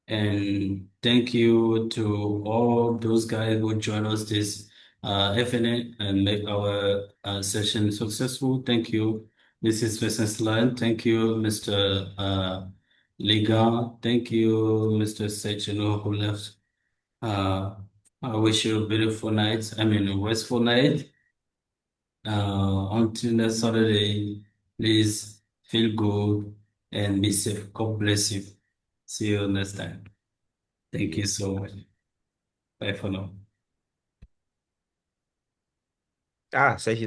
And thank you to all those guys who joined us this evening and make our session successful. Thank you, Mrs. Line. Thank you, Mr. Liga. Thank you, Mr. Sechino, who left. Uh, I wish you a beautiful night. I mean, a restful night. Until next Saturday, please feel good and be safe. God bless you. See you next time. Thank you so much. Bye for now. Seja